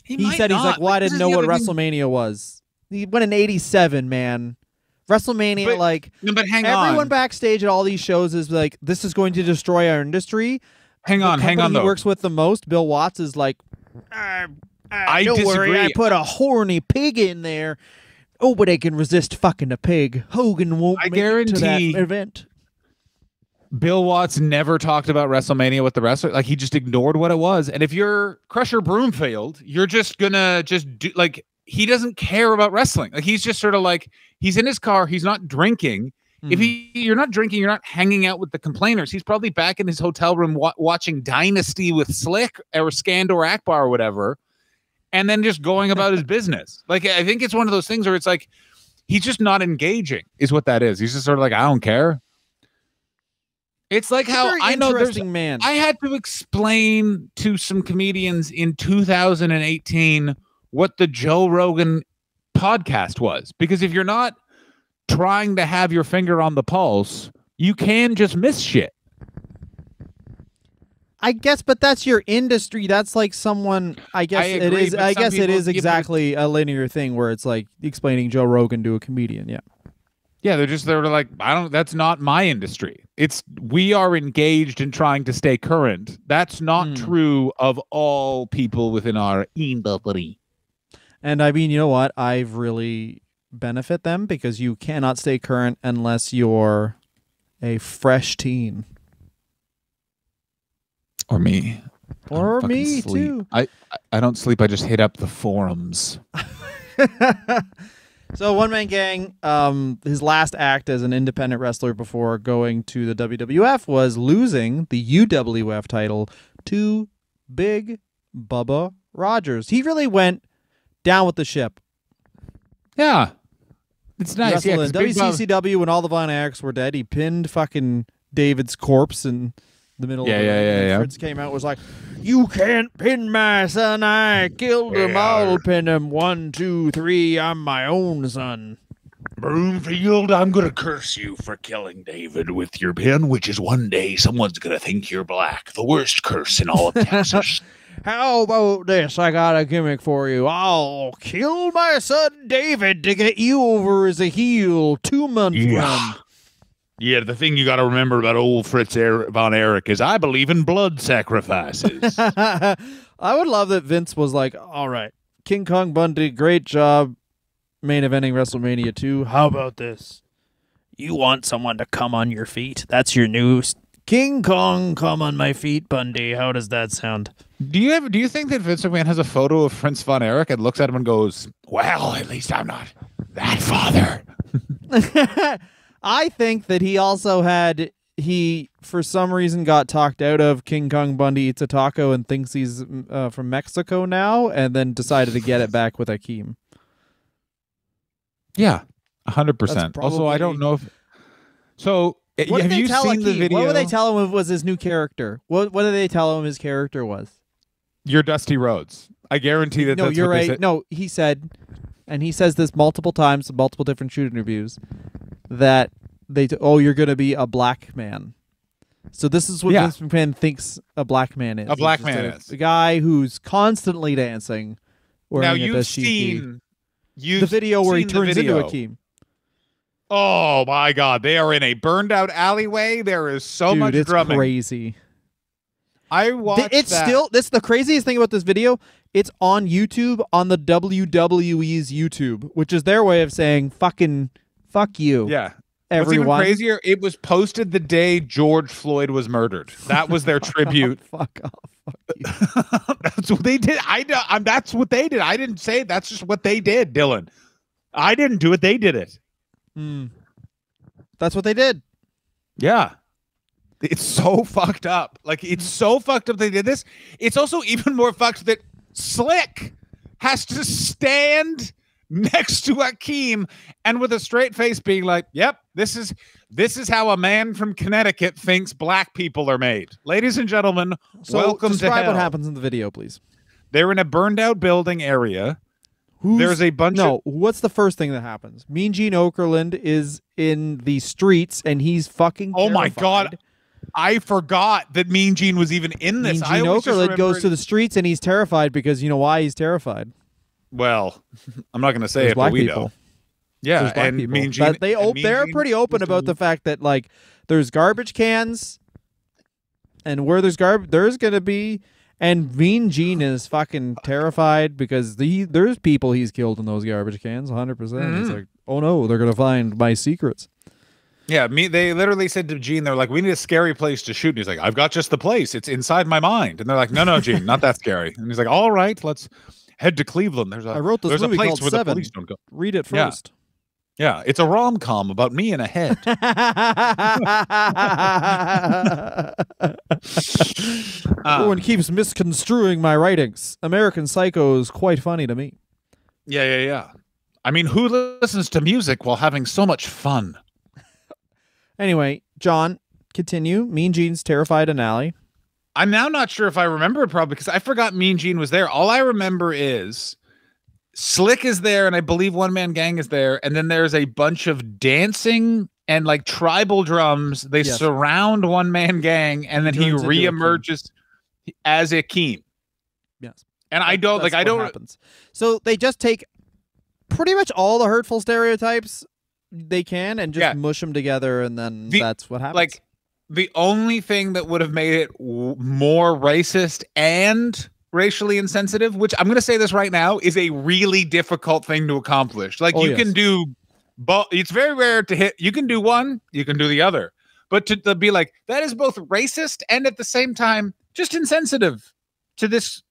S2: He said he's like, well, I didn't know what WrestleMania was. He went in 87, man. WrestleMania,
S1: but hang
S2: everyone
S1: on.
S2: backstage at all these shows is like, this is going to destroy our industry.
S1: Hang on,
S2: He
S1: though.
S2: works with the most, Bill Watts, is like,
S1: I
S2: don't
S1: disagree.
S2: worry, I put a horny pig in there. Oh, but I can resist fucking a pig. Hogan won't make it to that event.
S1: Bill Watts never talked about WrestleMania with the wrestler. Like, he just ignored what it was. And if you're Crusher Broomfield, you're just gonna do, like, he doesn't care about wrestling. Like, he's just sort of like, he's in his car, he's not drinking. If you're not drinking, you're not hanging out with the complainers. He's probably back in his hotel room watching Dynasty with Slick or Skandor Akbar or whatever, and then just going about his business. Like, I think it's one of those things where it's like, he's just not engaging is what that is. He's just sort of like, I don't care. It's like how I know there's
S2: man.
S1: I had to explain to some comedians in 2018 what the Joe Rogan podcast was, because if you're not trying to have your finger on the pulse, you can just miss shit.
S2: I guess, but that's your industry. That's like someone. I guess it is. I guess it is exactly a linear thing where it's like explaining Joe Rogan to a comedian. Yeah.
S1: Yeah, they're like, that's not my industry. We are engaged in trying to stay current. That's not true of all people within our industry.
S2: And I mean, you know what? I've really benefit them because you cannot stay current unless you're a fresh teen.
S1: Or me.
S2: Or me too.
S1: I don't sleep. I just hit up the forums.
S2: So One Man Gang, his last act as an independent wrestler before going to the WWF was losing the UWF title to Big Bubba Rogers. He really went down with the ship.
S1: Yeah. It's nice. Yeah,
S2: in WCCW when all the Von Erichs were dead, he pinned fucking David's corpse in the middle of the ring.
S1: Yeah.
S2: Fritz came out and was like, you can't pin my son. I killed him. I'll pin him. 1, 2, 3. I'm my own son.
S3: Broomfield, I'm going to curse you for killing David with your pin, which is one day someone's going to think you're black. The worst curse in all of Texas.
S2: How about this? I got a gimmick for you. I'll kill my son David to get you over as a heel 2 months run.
S3: Yeah, the thing you got to remember about old Fritz Von Erich is I believe in blood sacrifices.
S2: I would love that Vince was like, all right, King Kong Bundy, great job main eventing WrestleMania 2. How about this? You want someone to come on your feet? That's your new King Kong come on my feet, Bundy. How does that sound?
S1: Do you think that Vince McMahon has a photo of Fritz Von Erich and looks at him and goes,
S3: Well, at least I'm not that father.
S2: I think that he also for some reason got talked out of King Kong Bundy Eats a Taco and thinks he's from Mexico now, and then decided to get it back with Akeem.
S1: yeah, 100%. Also, I don't know if... So, have you seen the video?
S2: What would they tell him was his new character? What did they tell him his character was?
S1: You're Dusty Rhodes. I guarantee that.
S2: No,
S1: that's
S2: you're
S1: what they
S2: right.
S1: said.
S2: No, he said, and he says this multiple times, multiple different shoot interviews, that you're going to be a black man. So this is what Vince McMahon thinks a black man is.
S1: A black man is
S2: a guy who's constantly dancing.
S1: Now you've seen
S2: the video where he turns into Akeem.
S1: Oh my God! They are in a burned out alleyway. There is so much drumming.
S2: It's crazy.
S1: I watched.
S2: That's the craziest thing about this video. It's on YouTube, on the WWE's YouTube, which is their way of saying fucking fuck you.
S1: Yeah.
S2: Everyone.
S1: What's even crazier, it was posted the day George Floyd was murdered. That was their tribute.
S2: Fuck off. Fuck you.
S1: That's what they did. That's what they did. I didn't say it. That's just what they did, Dylan. I didn't do it. They did it.
S2: That's what they did.
S1: Yeah. It's so fucked up. Like, it's so fucked up they did this. It's also even more fucked that Slick has to stand next to Akeem and with a straight face being like, yep, this is This is how a man from Connecticut thinks black people are made. Ladies and gentlemen,
S2: So
S1: welcome to
S2: describe
S1: hell.
S2: what happens in the video, please.
S1: They're in a burned out building area. There's a bunch of...
S2: What's the first thing that happens? Mean Gene Okerlund is in the streets and he's fucking
S1: Oh my
S2: terrified.
S1: God. I forgot that Mean Gene was even in this.
S2: Mean Gene Okerlund goes to the streets and he's terrified because you know why he's terrified?
S1: Well, I'm not going to say
S2: There's
S1: it,
S2: black
S1: but we
S2: people.
S1: know. Yeah,
S2: There's black
S1: and
S2: people.
S1: Mean Gene...
S2: But they're pretty open about the fact that like there's garbage cans and where there's garbage there's going to be and Mean Gene is fucking terrified because there's people he's killed in those garbage cans 100%. He's like, "Oh no, they're going to find my secrets."
S1: Yeah, they literally said to Gene, they're like, we need a scary place to shoot. And he's like, I've got just the place. It's inside my mind. And they're like, no, Gene, not that scary. And he's like, all right, let's head to Cleveland.
S2: I wrote this movie
S1: a place
S2: called
S1: where
S2: Seven.
S1: the police don't go.
S2: Read it
S1: Yeah.
S2: first.
S1: Yeah, it's a rom-com about me and a head.
S2: Everyone keeps misconstruing my writings. American Psycho is quite funny to me.
S1: Yeah. I mean, who listens to music while having so much fun?
S2: Anyway, John, continue. Mean Gene's terrified in alley.
S1: I'm now not sure if I remember it probably because I forgot Mean Gene was there. All I remember is Slick is there, and I believe One Man Gang is there, and then there's a bunch of dancing and like tribal drums. They
S2: Yes.
S1: surround One Man Gang, and then he
S2: Turns into
S1: reemerges as Akeem.
S2: Yes.
S1: And I don't
S2: That's
S1: like. I
S2: what
S1: don't.
S2: happens. So they just take pretty much all the hurtful stereotypes they can and just
S1: Yeah.
S2: mush them together, and then
S1: The-
S2: that's what happens.
S1: Like the only thing that would have made it more racist and racially insensitive, which I'm going to say this right now, is a really difficult thing to accomplish. Like
S2: Oh,
S1: you
S2: yes.
S1: can do both. It's very rare to hit. You can do one, you can do the other. But to be like, that is both racist and at the same time just insensitive to this.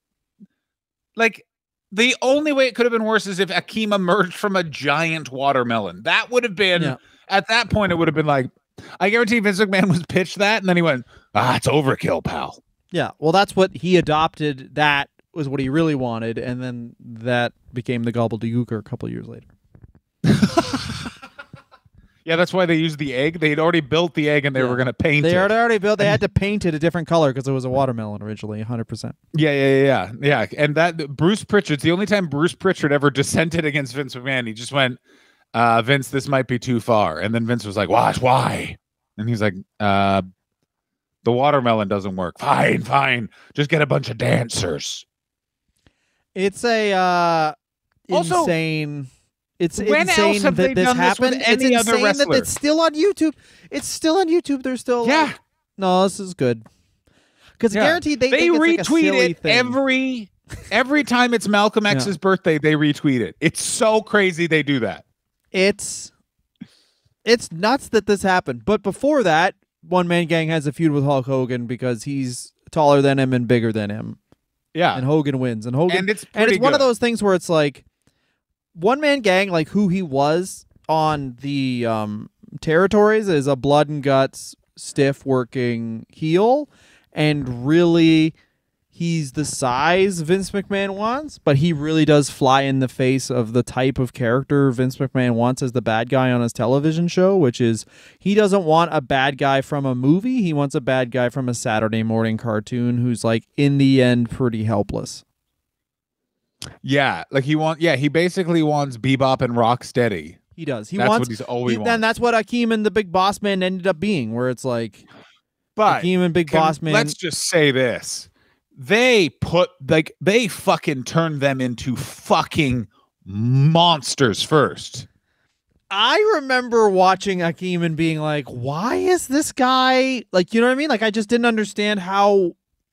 S1: Like, the only way it could have been worse is if Akeem emerged from a giant watermelon. That would have been,
S2: Yeah.
S1: at that point, it would have been like, I guarantee Vince McMahon was pitched that, and then he went, it's overkill, pal.
S2: yeah, well, that's what he adopted. That was what he really wanted, and then that became the gobbledygooker a couple of years later.
S1: Yeah, that's why they used the egg. They'd already built the egg, and they
S2: Yeah.
S1: were going to paint
S2: They
S1: it.
S2: had already built. They had to paint it a different color because it was a watermelon originally, 100%.
S1: Yeah. And that Bruce Pritchard's the only time Bruce Pritchard ever dissented against Vince McMahon. He just went, Vince, this might be too far. And then Vince was like, why? And he's like, the watermelon doesn't work. Fine. Just get a bunch of dancers.
S2: It's a
S1: Also,
S2: insane. It's
S1: when else
S2: insane
S1: have
S2: that
S1: they
S2: this
S1: done this with
S2: happened.
S1: any
S2: It's
S1: other
S2: insane that
S1: wrestler?
S2: it's still on YouTube. It's still on YouTube. They're still like, no, this is good. Because
S1: Yeah.
S2: guaranteed they
S1: They
S2: think it's like a
S1: retweet
S2: silly
S1: it
S2: thing.
S1: every time it's Malcolm X's birthday, they retweet it. It's so crazy they do that.
S2: It's nuts that this happened. But before that, One Man Gang has a feud with Hulk Hogan because he's taller than him and bigger than him.
S1: Yeah.
S2: And Hogan wins. And Hogan
S1: And it's
S2: and
S1: pretty
S2: it's one of
S1: good.
S2: those things where it's like One Man Gang, like who he was on the territories, is a blood and guts, stiff working heel, and really he's the size Vince McMahon wants, but he really does fly in the face of the type of character Vince McMahon wants as the bad guy on his television show, which is he doesn't want a bad guy from a movie. He wants a bad guy from a Saturday morning cartoon who's like in the end pretty helpless.
S1: Yeah, like he basically wants Bebop and Rocksteady.
S2: He does. He
S1: That's
S2: wants
S1: what he's always
S2: and
S1: wanted.
S2: that's what Akeem and the Big Boss Man ended up being, where it's like
S1: But
S2: Akeem and Big Boss Man.
S1: let's just say this. They fucking turned them into fucking monsters first.
S2: I remember watching Akeem and being like, why is this guy like, you know what I mean? Like I just didn't understand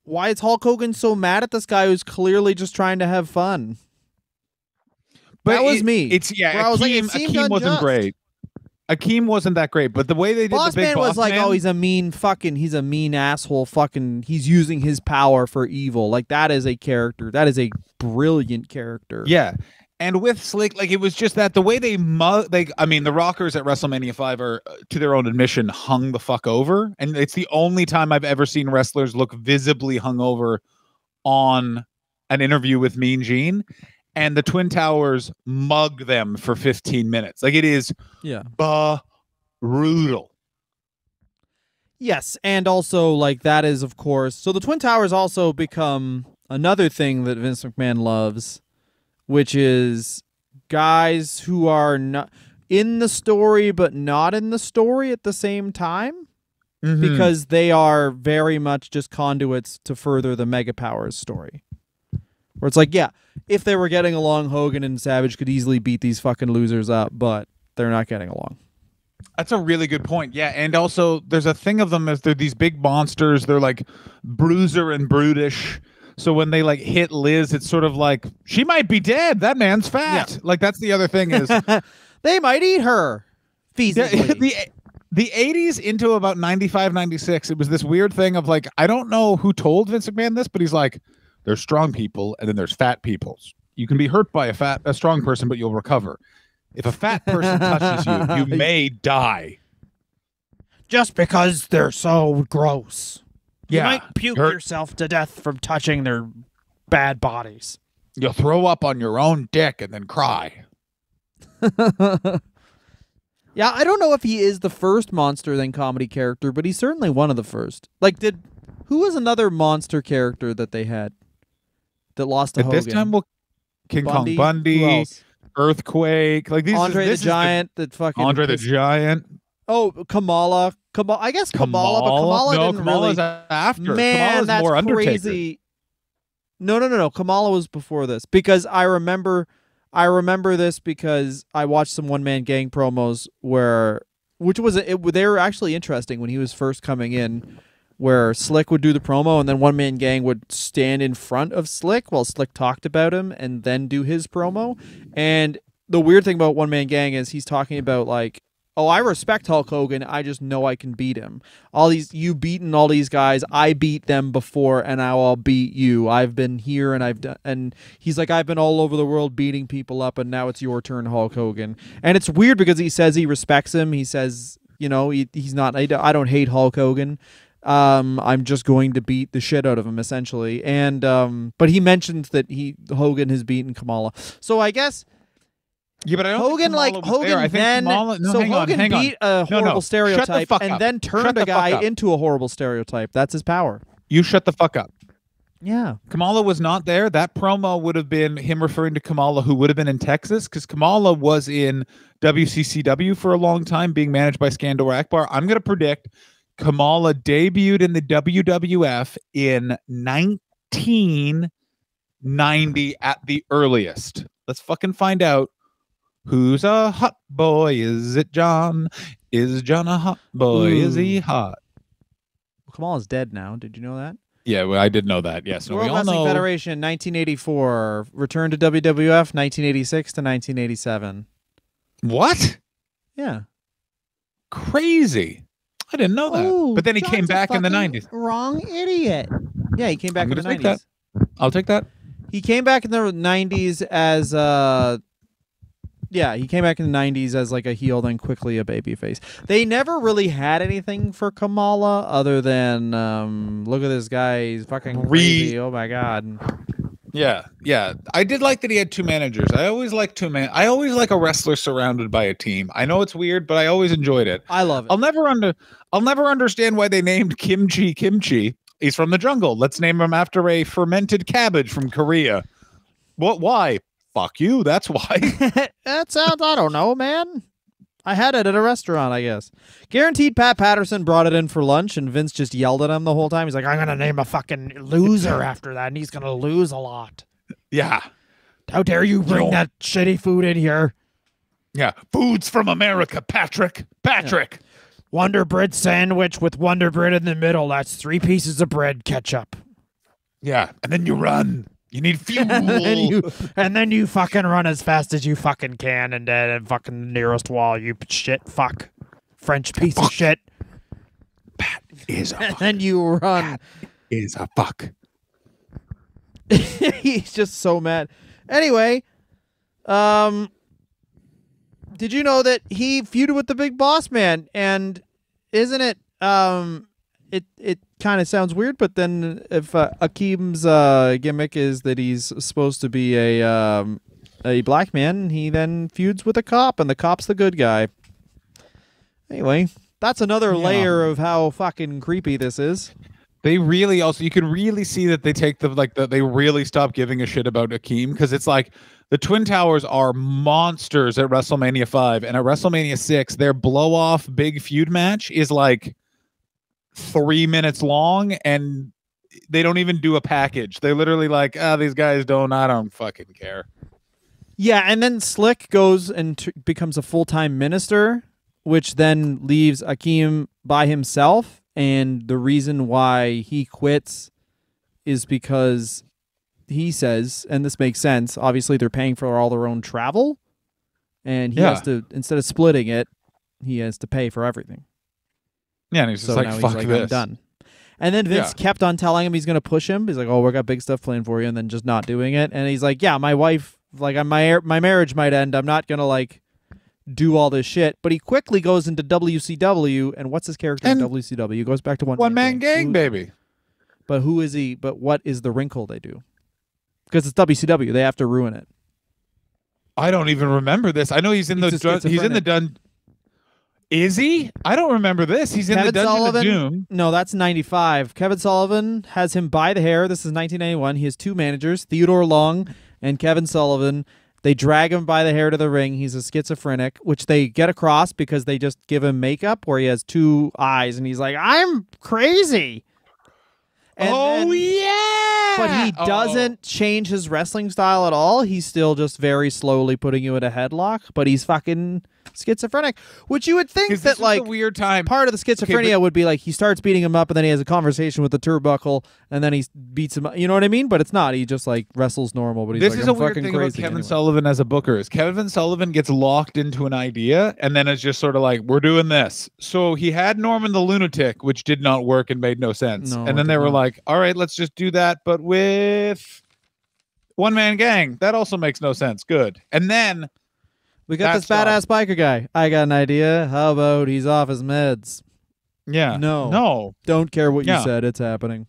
S2: why is Hulk Hogan so mad at this guy who's clearly just trying to have fun.
S1: But
S2: That was me.
S1: It's
S2: Where I was like, it seemed
S1: Akeem wasn't
S2: unjust.
S1: great. Akeem wasn't that great, but the way they did
S2: Boss
S1: the Big
S2: Man
S1: Boss
S2: was like,
S1: Man,
S2: oh, he's a mean asshole fucking, he's using his power for evil. Like that is a character. That is a brilliant character.
S1: yeah. And with Slick, like it was just that the way they the Rockers at WrestleMania 5 are, to their own admission, hung the fuck over, and it's the only time I've ever seen wrestlers look visibly hungover on an interview with Mean Gene. And the Twin Towers mug them for 15 minutes. Like it is
S2: Yeah.
S1: brutal.
S2: Yes, and also like that is of course. So the Twin Towers also become another thing that Vince McMahon loves, which is guys who are not in the story but not in the story at the same time. Because they are very much just conduits to further the Mega Powers story. Where it's like, yeah, if they were getting along, Hogan and Savage could easily beat these fucking losers up, but they're not getting along.
S1: That's a really good point. Yeah, and also there's a thing of them as they're these big monsters. They're like bruiser and brutish. So when they like hit Liz, it's sort of like she might be dead. That man's fat. Yeah. Like that's the other thing is
S2: they might eat her feasibly.
S1: The 80s into about 95, 96, it was this weird thing of like, I don't know who told Vince McMahon this, but he's like, there's strong people and then there's fat people. You can be hurt by a strong person, but you'll recover. If a fat person touches you, you may die.
S2: Just because they're so gross.
S1: Yeah.
S2: You might puke yourself to death from touching their bad bodies.
S1: You'll throw up on your own dick and then cry.
S2: Yeah, I don't know if he is the first Monster Then comedy character, but he's certainly one of the first. Like, who was another monster character that they had that lost to Hogan?
S1: This time, King Kong Bundy, Earthquake, like these.
S2: Andre the Giant,
S1: Andre the Giant.
S2: Oh, Kamala. I guess Kamala, but Kamala didn't
S1: Kamala's
S2: really.
S1: after.
S2: Man,
S1: Kamala's
S2: that's
S1: more Undertaker.
S2: Crazy. No. Kamala was before this because I remember this because I watched some One Man Gang promos they were actually interesting when he was first coming in, where Slick would do the promo and then One Man Gang would stand in front of Slick while Slick talked about him and then do his promo. And the weird thing about One Man Gang is he's talking about like, oh, I respect Hulk Hogan. I just know I can beat him. You've beaten all these guys. I beat them before, and now I'll beat you. I've been here, and I've done. And he's like, I've been all over the world beating people up, and now it's your turn, Hulk Hogan. And it's weird because he says he respects him. He says, he's not. I don't hate Hulk Hogan. I'm just going to beat the shit out of him, essentially. And but he mentions that Hogan has beaten Kamala. So I guess.
S1: Yeah, but I don't
S2: Hogan then Hogan beat a horrible stereotype and then turned a guy into a horrible stereotype. That's his power.
S1: You shut the fuck up.
S2: Yeah.
S1: Kamala was not there. That promo would have been him referring to Kamala, who would have been in Texas, because Kamala was in WCCW for a long time, being managed by Skandor Akbar. I'm going to predict Kamala debuted in the WWF in 1990 at the earliest. Let's fucking find out. Who's a hot boy? Is it John? Is John a hot boy?
S2: Ooh.
S1: Is he hot?
S2: Kamala's dead now. Did you know that?
S1: Yeah, well, I did know that. Yes.
S2: World Wrestling Federation, 1984. Return to WWF, 1986 to 1987.
S1: What?
S2: Yeah.
S1: Crazy. I didn't know that.
S2: Ooh,
S1: but then he
S2: John's
S1: came back in the 90s.
S2: Wrong idiot. Yeah, he came back in the 90s.
S1: That. I'll take that.
S2: He came back in the 90s as he came back in the 90s as like a heel, then quickly a babyface. They never really had anything for Kamala other than look at this guy, he's fucking crazy. Oh my god.
S1: Yeah. I did like that he had two managers. I always like a wrestler surrounded by a team. I know it's weird, but I always enjoyed it.
S2: I love it.
S1: I'll never understand why they named Kimchi. He's from the jungle. Let's name him after a fermented cabbage from Korea. What? Why? Fuck you. That's why.
S2: That sounds, I don't know, man. I had it at a restaurant, I guess. Guaranteed Pat Patterson brought it in for lunch, and Vince just yelled at him the whole time. He's like, I'm going to name a fucking loser after that, and he's going to lose a lot.
S1: Yeah.
S2: How dare you bring that shitty food in here?
S1: Yeah. Food's from America, Patrick. Yeah.
S2: Wonder Bread sandwich with Wonder Bread in the middle. That's 3 pieces of bread, ketchup.
S1: Yeah. And then you run. You need fuel.
S2: and then you fucking run as fast as you fucking can and then fucking the nearest wall, you shit fuck. French piece of shit.
S1: Pat is a fuck.
S2: And then you run.
S1: Pat is a fuck.
S2: He's just so mad. Anyway, did you know that he feuded with the Big Boss Man? And isn't it it kind of sounds weird, but then if Akeem's gimmick is that he's supposed to be a black man, he then feuds with a cop, and the cop's the good guy. Anyway, That's another
S1: Yeah.
S2: layer of how fucking creepy this is.
S1: They really also, you can really see that they take they really stop giving a shit about Akeem, because it's like the Twin Towers are monsters at WrestleMania 5, and at WrestleMania 6, their blow off big feud match is like 3 minutes long, and they don't even do a package. They're literally like, these guys I don't fucking care.
S2: Yeah, and then Slick goes and becomes a full-time minister, which then leaves Akeem by himself. And the reason why he quits is because he says, and this makes sense, obviously they're paying for all their own travel, and he has to, instead of splitting it, he has to pay for everything.
S1: Yeah, and he's just
S2: So
S1: like,
S2: now
S1: fuck
S2: he's like,
S1: this.
S2: I'm done. And then Vince kept on telling him he's going to push him. He's like, oh, we got big stuff planned for you, and then just not doing it. And he's like, yeah, my wife, like, my marriage might end. I'm not going to, like, do all this shit. But he quickly goes into WCW, and what's his character in WCW? He goes back to One
S1: Man Gang, baby.
S2: But who is he? But what is the wrinkle they do? Because it's WCW. They have to ruin it.
S1: I don't even remember this. I know he's in the Dun. Is he? I don't remember this. He's in the Dungeon of Doom.
S2: No, that's 95. Kevin Sullivan has him by the hair. This is 1991. He has two managers, Theodore Long and Kevin Sullivan. They drag him by the hair to the ring. He's a schizophrenic, which they get across because they just give him makeup where he has two eyes, and he's like, I'm crazy. And
S1: yeah!
S2: But he doesn't change his wrestling style at all. He's still just very slowly putting you in a headlock, but he's fucking schizophrenic, which you would think that, like,
S1: a weird time.
S2: Part of the schizophrenia would be like he starts beating him up, and then he has a conversation with the turnbuckle, and then he beats him up. You know what I mean? But it's not. He just like wrestles normal. But he's
S1: this
S2: like,
S1: is
S2: I'm
S1: a weird
S2: fucking
S1: thing
S2: crazy
S1: about Kevin
S2: anyway.
S1: Sullivan as a booker. Is Kevin Sullivan gets locked into an idea, and then it's just sort of like, we're doing this. So he had Norman the Lunatic, which did not work and made no sense.
S2: No,
S1: and then they were like, all right, let's just do that, but with One Man Gang. That also makes no sense. Good. And then
S2: we got this badass biker guy. I got an idea. How about he's off his meds?
S1: Yeah.
S2: No. Don't care what you said. It's happening.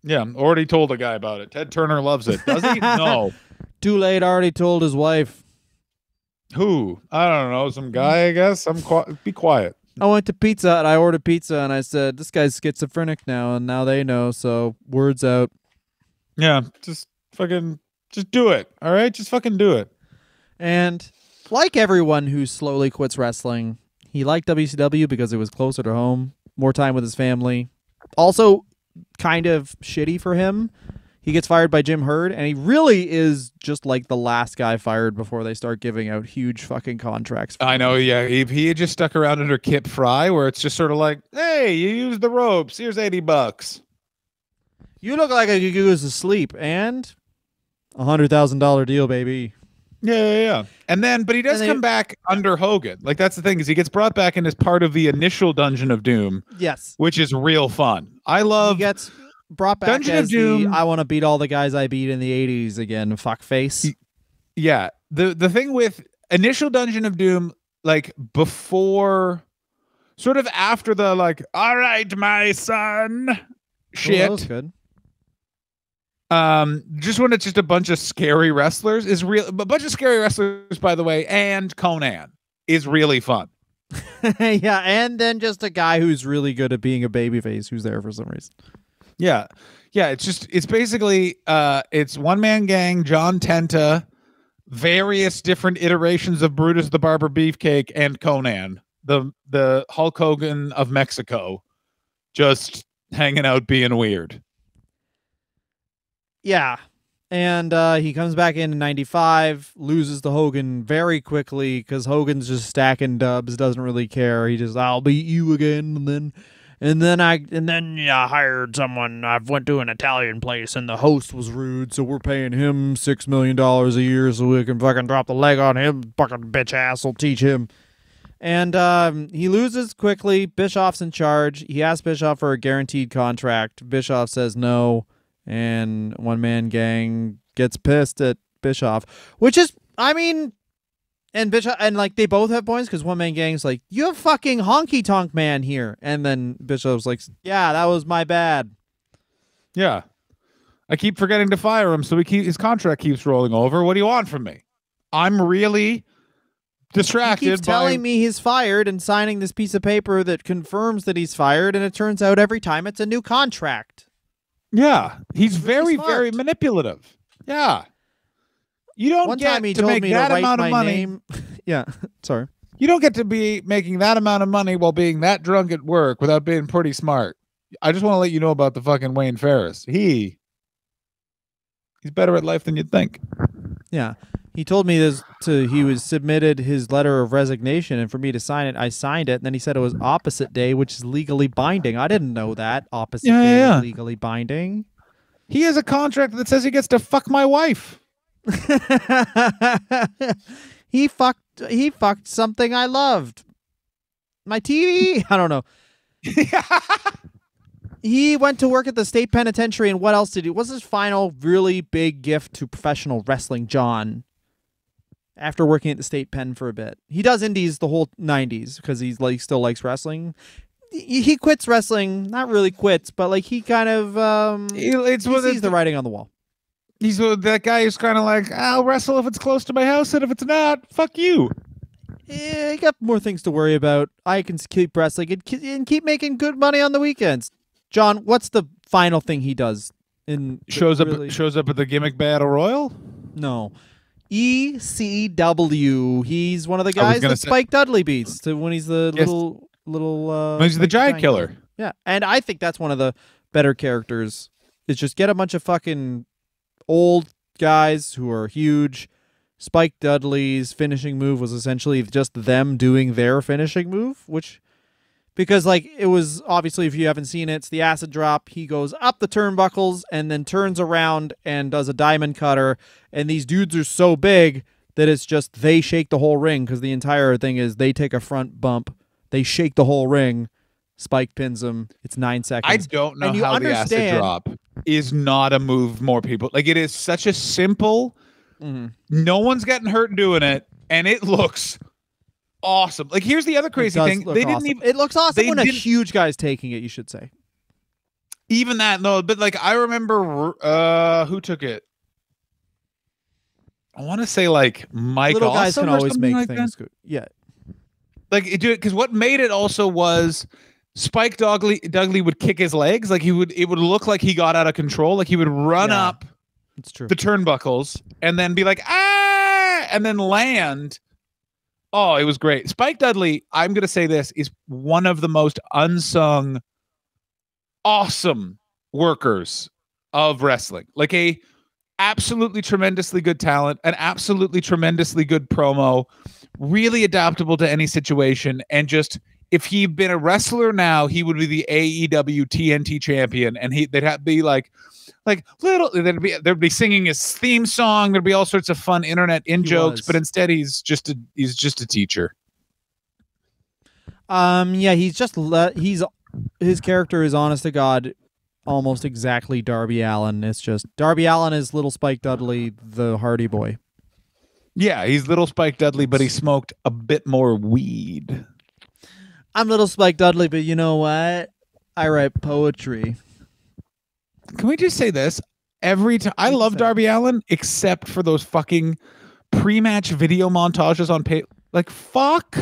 S1: Yeah. Already told a guy about it. Ted Turner loves it. Does he? No.
S2: Too late. Already told his wife.
S1: Who? I don't know. Some guy, I guess. Be quiet.
S2: I went to pizza and I ordered pizza and I said, this guy's schizophrenic now, and now they know, so word's out.
S1: Yeah. Just do it. All right? Just fucking do it.
S2: And like everyone who slowly quits wrestling, he liked WCW because it was closer to home, more time with his family. Also, kind of shitty for him. He gets fired by Jim Herd, and he really is just like the last guy fired before they start giving out huge fucking contracts.
S1: I know, yeah. He had just stuck around under Kip Fry, where it's just sort of like, hey, you used the ropes. Here's $80.
S2: You look like you was asleep, and $100,000 deal, baby.
S1: Yeah. And then, but he does come back under Hogan. Like, that's the thing, is he gets brought back in as part of the initial Dungeon of Doom.
S2: Yes.
S1: Which is real fun. I love...
S2: He gets brought back
S1: Dungeon
S2: as
S1: of Doom.
S2: I want to beat all the guys I beat in the 80s again, fuckface.
S1: Yeah. The thing with initial Dungeon of Doom, like, before... Sort of after the, like, all right, my son... shit.
S2: That was good.
S1: Just when it's just a bunch of scary wrestlers is real. A bunch of scary wrestlers, by the way, and Conan is really fun.
S2: Yeah, and then just a guy who's really good at being a babyface who's there for some reason.
S1: Yeah. It's basically it's One Man Gang, John Tenta, various different iterations of Brutus the Barber Beefcake, and Conan, the Hulk Hogan of Mexico, just hanging out being weird.
S2: Yeah, and he comes back in 95, loses to Hogan very quickly because Hogan's just stacking dubs, doesn't really care. He just, I'll beat you again, and then I hired someone. I went to an Italian place and the host was rude, so we're paying him $6 million a year so we can fucking drop the leg on him. Fucking bitch ass will teach him. And he loses quickly. Bischoff's in charge. He asks Bischoff for a guaranteed contract. Bischoff says no. And One Man Gang gets pissed at Bischoff, which is, I mean, and Bischoff, and like they both have points because One Man Gang's like, you have fucking Honky Tonk Man here, and then Bischoff's like, yeah, that was my bad.
S1: Yeah, I keep forgetting to fire him, so his contract keeps rolling over. What do you want from me? I'm really distracted.
S2: He keeps telling me he's fired and signing this piece of paper that confirms that he's fired, and it turns out every time it's a new contract.
S1: Yeah, he's
S2: really
S1: very, very
S2: smart.
S1: manipulative. Yeah. You don't
S2: One
S1: get
S2: time he
S1: to
S2: told
S1: make
S2: me to
S1: that
S2: write
S1: amount of
S2: my
S1: money.
S2: name. Yeah, sorry.
S1: You don't get to be making that amount of money while being that drunk at work without being pretty smart. I just want to let you know about the fucking Wayne Ferris. He's better at life than you'd think.
S2: Yeah. He told me he was submitted his letter of resignation, and for me to sign it, I signed it, and then he said it was opposite day, which is legally binding. I didn't know that opposite day was legally binding.
S1: He has a contract that says he gets to fuck my wife.
S2: He fucked something I loved. My TV? I don't know. He went to work at the state penitentiary, and what else did he? What's his final really big gift to professional wrestling, John? After working at the state pen for a bit, he does indies the whole 90s because he's like still likes wrestling. He quits wrestling, not really quits, but like he kind of he sees the writing on the wall.
S1: He's that guy who's kind of like, I'll wrestle if it's close to my house, and if it's not, fuck you.
S2: Yeah, I got more things to worry about. I can keep wrestling and keep making good money on the weekends. John, what's the final thing he does?
S1: Shows up at the gimmick battle royal?
S2: No. ECW. He's one of the guys that Spike Dudley beats when he's the little
S1: he's the giant killer.
S2: Yeah. And I think that's one of the better characters is just get a bunch of fucking old guys who are huge. Spike Dudley's finishing move was essentially just them doing their finishing move, because like it was obviously, if you haven't seen it, it's the acid drop. He goes up the turnbuckles and then turns around and does a diamond cutter. And these dudes are so big that it's just they shake the whole ring, because the entire thing is they take a front bump, they shake the whole ring, Spike pins him. It's 9 seconds.
S1: I don't know how the acid drop is not a move more people like. It is such a simple. No one's getting hurt doing it, and it looks awesome. Like, here's the other crazy thing. They didn't even.
S2: It looks awesome when a huge guy's taking it, you should say.
S1: Even that, no, but like I remember who took it. I want to say like Mike.
S2: Little guys can always make
S1: like
S2: things
S1: that.
S2: good. Yeah.
S1: Like do it because what made it also was Spike Dudley would kick his legs. Like it would look like he got out of control. Like he would run up.
S2: It's true.
S1: The turnbuckles and then be like, and then land. Oh, it was great. Spike Dudley, I'm going to say this, is one of the most unsung, awesome workers of wrestling. Like a absolutely tremendously good talent, an absolutely tremendously good promo, really adaptable to any situation. And just, if he'd been a wrestler now, he would be the AEW TNT champion. And they'd have be like little, there'd be singing his theme song. There'd be all sorts of fun internet jokes, but instead he's just a teacher.
S2: Yeah, his character is, honest to God, almost exactly Darby Allin. It's just Darby Allin is little Spike Dudley, the Hardy Boy.
S1: Yeah, he's little Spike Dudley, but he smoked a bit more weed.
S2: I'm little Spike Dudley, but you know what? I write poetry.
S1: Can we just say this? Every time I love Darby Allin, except for those fucking pre-match video montages on pay. Like, fuck.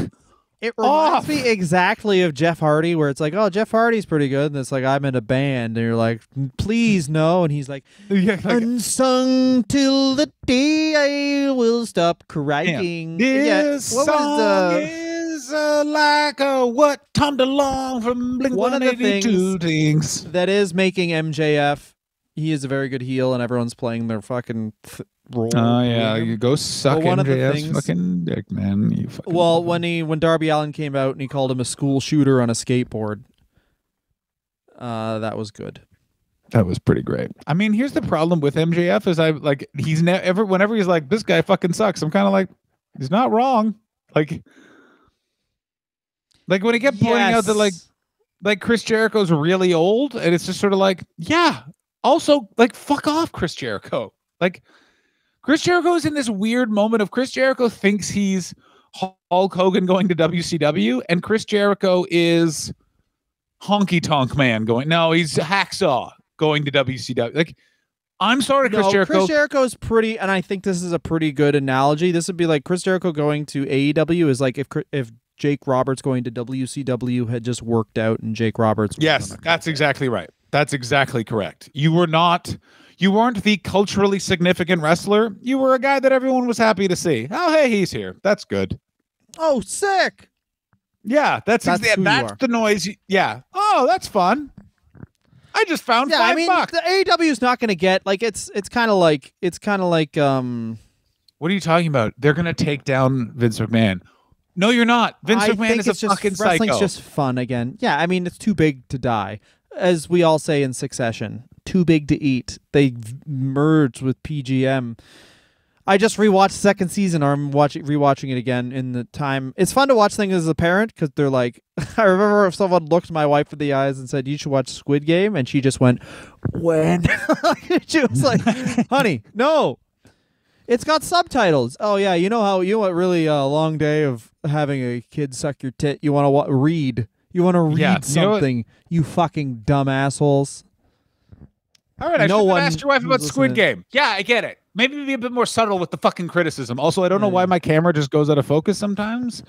S2: It reminds me exactly of Jeff Hardy, where it's like, oh, Jeff Hardy's pretty good, and it's like, I'm in a band, and you're like, please no, and he's like, unsung till the day I will stop crying.
S1: This song is like what Tom DeLonge from Blink-182 things.
S2: That is making MJF. He is a very good heel, and everyone's playing their fucking role.
S1: Oh yeah, you go suck MJF's fucking dick, man. You fucking
S2: when Darby Allin came out and he called him a school shooter on a skateboard, that was good.
S1: That was pretty great. I mean, here's the problem with MJF is he's never whenever he's like, this guy fucking sucks, I'm kind of like, he's not wrong. Like when he kept pointing out that like Chris Jericho's really old, and it's just sort of like, yeah. Also, like, fuck off, Chris Jericho. Like, Chris Jericho is in this weird moment of Chris Jericho thinks he's Hulk Hogan going to WCW, and Chris Jericho is Honky Tonk Man going. No, he's Hacksaw going to WCW. Like, I'm sorry, Chris Jericho.
S2: Chris Jericho's pretty, and I think this is a pretty good analogy. This would be like Chris Jericho going to AEW is like if Jake Roberts going to WCW had just worked out and Jake Roberts.
S1: Yes, that's exactly right. That's exactly correct. You weren't the culturally significant wrestler. You were a guy that everyone was happy to see. Oh, hey, he's here. That's good.
S2: Oh, sick.
S1: Yeah, that's the noise. Yeah. Oh, that's fun. I just found $5.
S2: The AEW is not going to get like it's kind of like
S1: What are you talking about? They're going to take down Vince McMahon. No, you're not. Vince McMahon is a fucking psycho.
S2: Wrestling's just fun again. Yeah, I mean it's too big to die, as we all say in Succession. Too big to eat. They merged with PGM. I just rewatched second season, or I'm rewatching it again in the time. It's fun to watch things as a parent because they're like, I remember if someone looked my wife in the eyes and said, "You should watch Squid Game," and she just went, "When?" She was like, "Honey, no, it's got subtitles." Oh yeah, you know what really a long day of having a kid suck your tit. You want to read. You want to read something. You fucking dumb assholes.
S1: All right, I should have asked your wife about Squid Game. Yeah, I get it. Maybe be a bit more subtle with the fucking criticism. Also, I don't know why my camera just goes out of focus sometimes.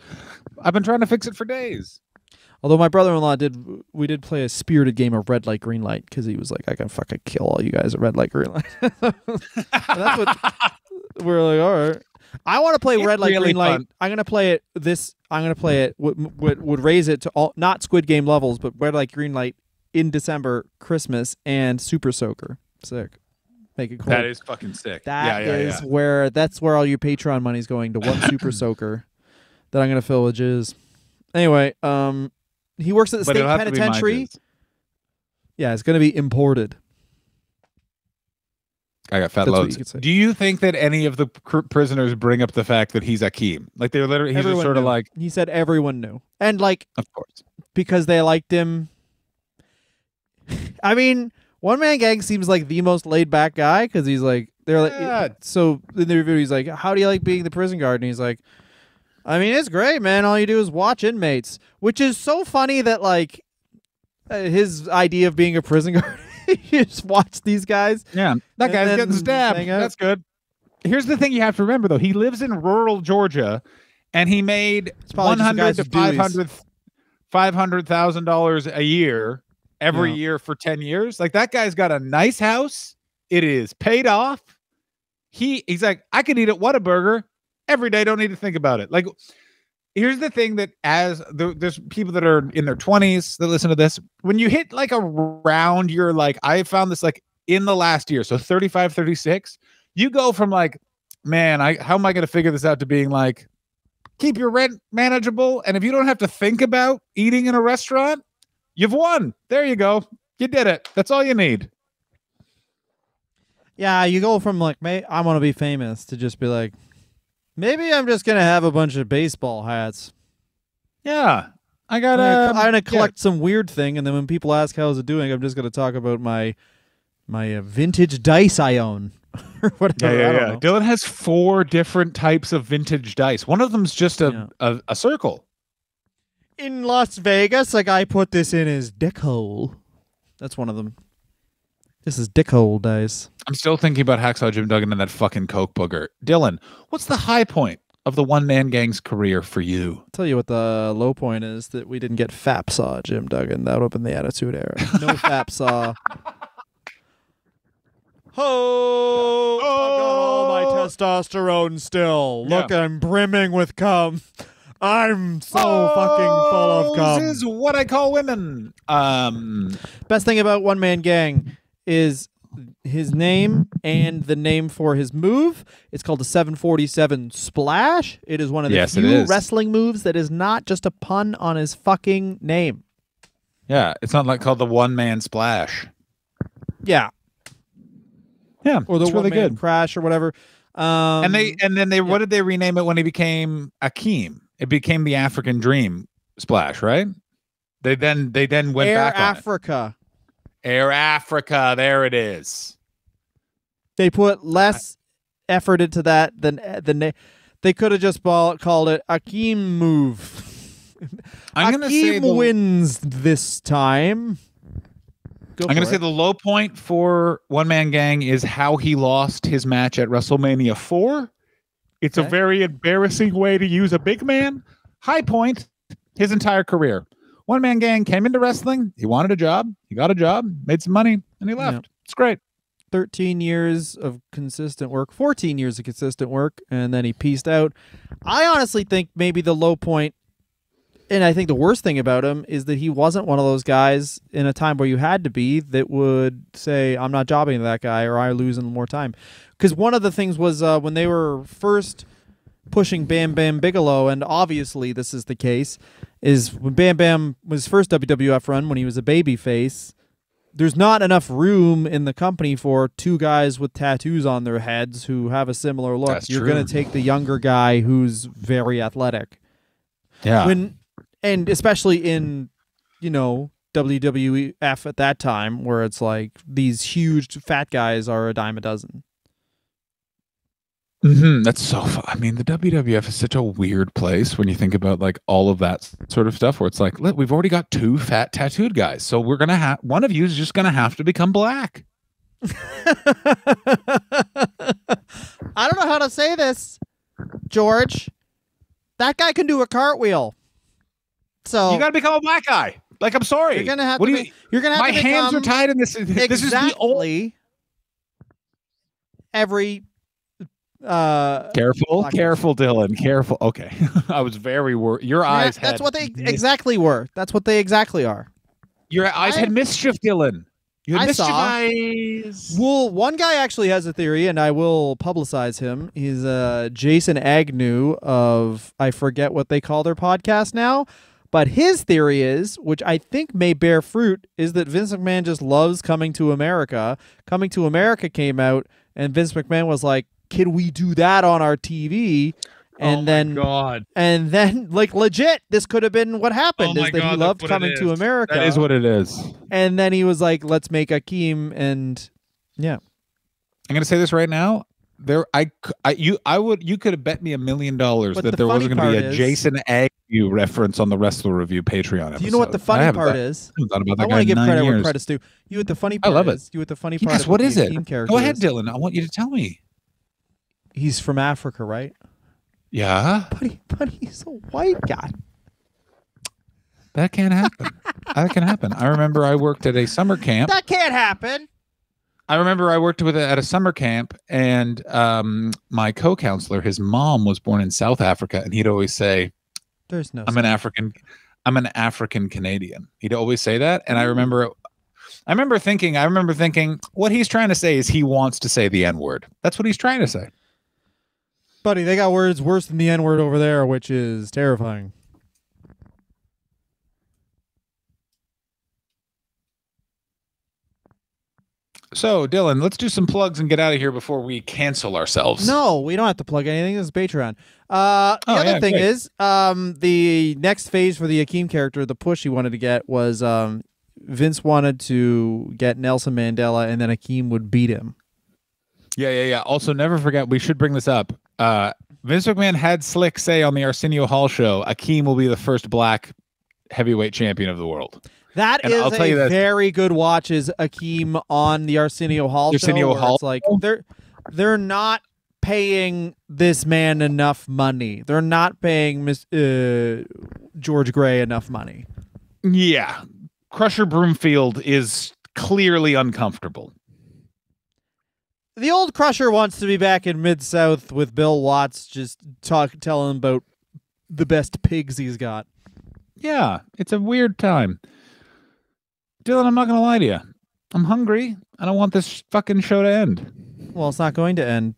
S1: I've been trying to fix it for days.
S2: Although my brother-in-law we did play a spirited game of red light, green light because he was like, I can fucking kill all you guys at red light, green light. That's what we're like, all right. I want to play red light, green light. I'm going to play it. I'm going to play it. Would raise it to all, not Squid Game levels, but red light, green light in December, Christmas, and Super Soaker. Sick. Make it cool.
S1: That is fucking sick.
S2: That's where all your Patreon money's going, to one Super Soaker that I'm gonna fill with jizz. Anyway, he works at the state penitentiary. Yeah, it's gonna be imported.
S1: I got fat loads. Do you think that any of the prisoners bring up the fact that he's Akeem? Like they're literally, he's just sort of like,
S2: he said everyone knew, and like,
S1: of course,
S2: because they liked him. I mean, One Man Gang seems like the most laid back guy because he's like, they're like, so in the review, he's like, how do you like being the prison guard? And he's like, I mean, it's great, man. All you do is watch inmates, which is so funny that like his idea of being a prison guard, you just watch these guys.
S1: Yeah, that guy's getting stabbed. That's good. Here's the thing you have to remember, though. He lives in rural Georgia, and he made $100,000 to $500,000 a year. Every year for 10 years. Like that guy's got a nice house. It is paid off. He's like, I could eat at Whataburger every day. Don't need to think about it. Like, here's the thing that there's people that are in their 20s that listen to this. When you hit like around your, like, I found this like in the last year. So 35, 36, you go from like, man, how am I going to figure this out, to being like, keep your rent manageable. And if you don't have to think about eating in a restaurant, you've won. There you go. You did it. That's all you need.
S2: Yeah, you go from like, I want to be famous, to just be like, maybe I'm just going to have a bunch of baseball hats.
S1: Yeah. I'm
S2: going to collect some weird thing, and then when people ask how's it doing, I'm just going to talk about my vintage dice I own. Or whatever.
S1: Yeah. Dylan has 4 different types of vintage dice. One of them's just a circle.
S2: In Las Vegas, a guy put this in his dick hole. That's one of them. This is dick hole dice.
S1: I'm still thinking about Hacksaw Jim Duggan and that fucking Coke booger. Dylan, what's the high point of the One Man Gang's career for you?
S2: I'll tell you what the low point is, that we didn't get Fapsaw Jim Duggan. That would have been the Attitude Era. No Fapsaw. Ho! I've got all my testosterone still. Look, I'm brimming with cum. I'm so fucking full of cum.
S1: This is what I call women.
S2: Best thing about One Man Gang is his name and the name for his move. It's called the 747 Splash. It is one of the few wrestling moves that is not just a pun on his fucking name.
S1: Yeah, it's not like called the One Man Splash.
S2: Yeah.
S1: Yeah,
S2: or the
S1: One Man
S2: Crash or whatever.
S1: And then what did they rename it when he became Akeem? It became the African Dream Splash, right? They then went
S2: Air
S1: back on
S2: Africa.
S1: Air Africa, there it is.
S2: They put less effort into that than they could have just called it Akeem Move.
S1: I'm gonna say
S2: Akeem wins this time.
S1: I'm going to say the low point for One Man Gang is how he lost his match at WrestleMania 4. It's a very embarrassing way to use a big man. High point, his entire career. One Man Gang came into wrestling. He wanted a job. He got a job, made some money, and he left. Yeah. It's great.
S2: 13 years of consistent work, 14 years of consistent work, and then he pieced out. I honestly think maybe the low point, and I think the worst thing about him is that he wasn't one of those guys in a time where you had to be that would say, I'm not jobbing to that guy or I'm losing more time. Because one of the things was when they were first pushing Bam Bam Bigelow, and obviously this is the case, is when Bam Bam was first WWF run, when he was a babyface, there's not enough room in the company for two guys with tattoos on their heads who have a similar look.
S1: That's
S2: You're
S1: true.
S2: going to take the younger guy who's very athletic.
S1: Yeah.
S2: And especially in, WWF at that time, where it's like these huge fat guys are a dime a dozen.
S1: That's so fun. I mean, the WWF is such a weird place when you think about like all of that sort of stuff where it's like, look, we've already got two fat tattooed guys. So we're going to have, one of you is just going to have to become black.
S2: I don't know how to say this, George. That guy can do a cartwheel. So
S1: you got to become a black guy. Like, I'm sorry.
S2: You're going to have
S1: what
S2: to
S1: do you,
S2: you're going to have
S1: my
S2: to
S1: hands are tied in this.
S2: Exactly
S1: This is the old.
S2: Every
S1: Careful, Dylan. Careful. Okay. I was very worried. Your eyes had.
S2: That's what they exactly were. That's what they exactly are.
S1: Your eyes had mischief, Dylan. You had mischief
S2: saw.
S1: eyes.
S2: Well, one guy actually has a theory, and I will publicize him. He's Jason Agnew of, I forget what they call their podcast now, but his theory is, which I think may bear fruit, is that Vince McMahon just loves Coming to America. Coming to America came out, and Vince McMahon was like, can we do that on our TV? And
S1: God.
S2: And then, like, legit, this could have been what happened, is that he loved Coming to America.
S1: That is what it is.
S2: And then he was like, let's make Akeem, and yeah.
S1: I'm going to say this right now. You could have bet me $1 million that there wasn't going to be a Jason Agnew reference on the Wrestler Review Patreon episode.
S2: Do you know what the funny part is?
S1: I
S2: want to give credit where credit's due. You what the funny part
S1: I love
S2: is?
S1: it.
S2: You what the funny part
S1: yes,
S2: is?
S1: What is it? Go ahead,
S2: is.
S1: Dylan. I want you to tell me.
S2: He's from Africa, right?
S1: Yeah.
S2: But he's a white guy.
S1: That can't happen. That can happen. I remember I worked at a summer camp.
S2: That can't happen.
S1: I remember I worked at a summer camp, and my co-counselor, his mom was born in South Africa, and he'd always say,
S2: "There's no.
S1: I'm an African Canadian." He'd always say that, and I remember thinking, what he's trying to say is he wants to say the N-word. That's what he's trying to say.
S2: Buddy, they got words worse than the N-word over there, which is terrifying.
S1: So, Dylan, let's do some plugs and get out of here before we cancel ourselves.
S2: No, we don't have to plug anything. This is Patreon. The other thing is, the next phase for the Akeem character, the push he wanted to get was Vince wanted to get Nelson Mandela, and then Akeem would beat him.
S1: Yeah. Also, never forget, we should bring this up. Vince McMahon had Slick say on the Arsenio Hall show, Akeem will be the first black heavyweight champion of the world.
S2: That and is a very good watch, is Akeem on the Arsenio Hall show. It's like they're not paying this man enough money. They're not paying George Gray enough money.
S1: Yeah. Crusher Broomfield is clearly uncomfortable.
S2: The old Crusher wants to be back in Mid-South with Bill Watts, just telling him about the best pigs he's got.
S1: Yeah, it's a weird time. Dylan, I'm not going to lie to you. I'm hungry, and I want this fucking show to end.
S2: Well, it's not going to end.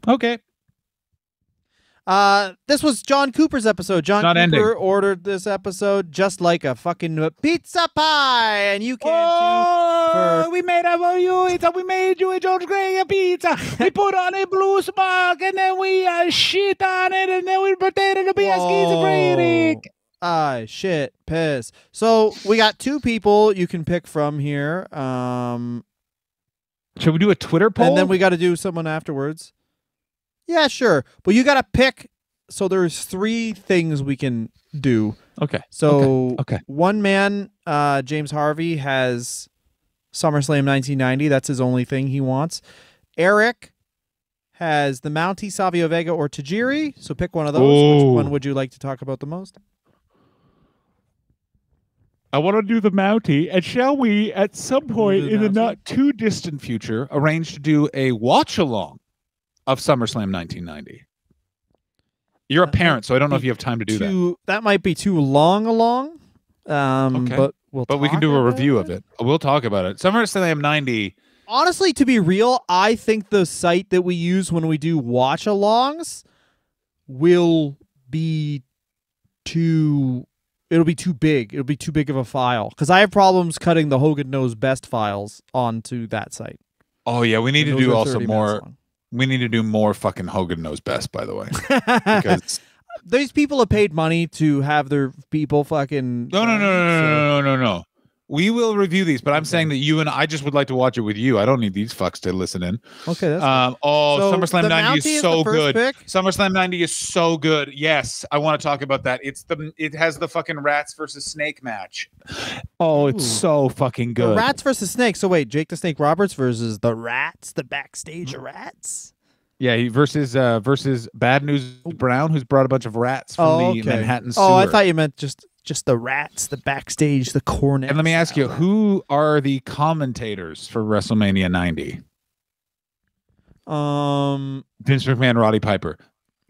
S1: Okay.
S2: This was John Cooper's episode. John Cooper ordered this episode just like a fucking pizza pie, and you can too.
S1: We made you a George Gray pizza. We put on a blue smock, and then we shit on it, and then we pretended to be a schizophrenic.
S2: Shit, piss. So we got two people you can pick from here.
S1: Should we do a Twitter poll?
S2: And then we got to do someone afterwards. Yeah, sure. But you got to pick. So there's three things we can do.
S1: Okay.
S2: So
S1: okay.
S2: One man, James Harvey, has SummerSlam 1990. That's his only thing he wants. Eric has the Mountie, Savio Vega, or Tajiri. So pick one of those. Which
S1: Ooh.
S2: one would you like to talk about the most?
S1: I want to do the Mountie, and shall we, at some point
S2: the
S1: in the
S2: Mountie?
S1: not too distant future, arrange to do a watch along of SummerSlam 1990? You're a
S2: That
S1: parent,
S2: might
S1: so I don't know if
S2: be
S1: you have time to do that.
S2: That might be too long along.
S1: Okay.
S2: But
S1: But we can do a review of it. We'll talk about it. SummerSlam 90.
S2: Honestly, to be real, I think the site that we use when we do watch alongs will be too. It'll be too big. It'll be too big of a file because I have problems cutting the Hogan Knows Best files onto that site.
S1: Oh yeah, we need
S2: And
S1: to
S2: those
S1: do
S2: are
S1: also
S2: 30 minutes
S1: more.
S2: long.
S1: We need to do more fucking Hogan Knows Best, by the way, because
S2: These people have paid money to have their people fucking.
S1: no. We will review these, but I'm saying that you and I just would like to watch it with you. I don't need these fucks to listen in.
S2: Okay, that's
S1: Oh,
S2: So
S1: SummerSlam
S2: the
S1: 90
S2: Mountie
S1: is
S2: is
S1: so
S2: the first
S1: good.
S2: pick?
S1: SummerSlam 90 is so good. Yes, I want to talk about that. It has the fucking Rats versus Snake match. Oh, it's
S2: Ooh.
S1: so fucking
S2: the
S1: good.
S2: Rats versus Snakes. So wait, Jake the Snake Roberts versus the Rats, the backstage Rats.
S1: Yeah, versus Bad News Brown, who's brought a bunch of rats from the Manhattan sewer.
S2: Oh, I thought you meant just the Rats, the backstage, the cornet.
S1: And let me ask you, who are the commentators for WrestleMania 90? Vince McMahon, Roddy Piper.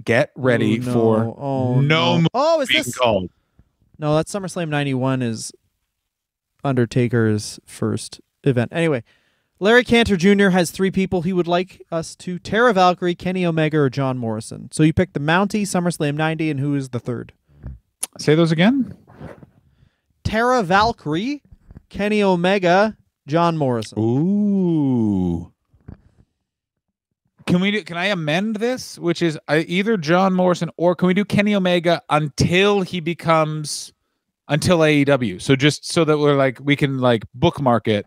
S1: Get ready for no
S2: Oh, is
S1: being
S2: this?
S1: called.
S2: No, that's SummerSlam 91 is Undertaker's first event. Anyway, Larry Cantor Jr. has 3 people he would like us to: Tara Valkyrie, Kenny Omega, or John Morrison. So you pick the Mountie, SummerSlam 90, and who is the third?
S1: Say those again.
S2: Tara Valkyrie, Kenny Omega, John Morrison.
S1: Ooh. Can I amend this? Which is either John Morrison or can we do Kenny Omega until AEW? So just so that we can bookmark it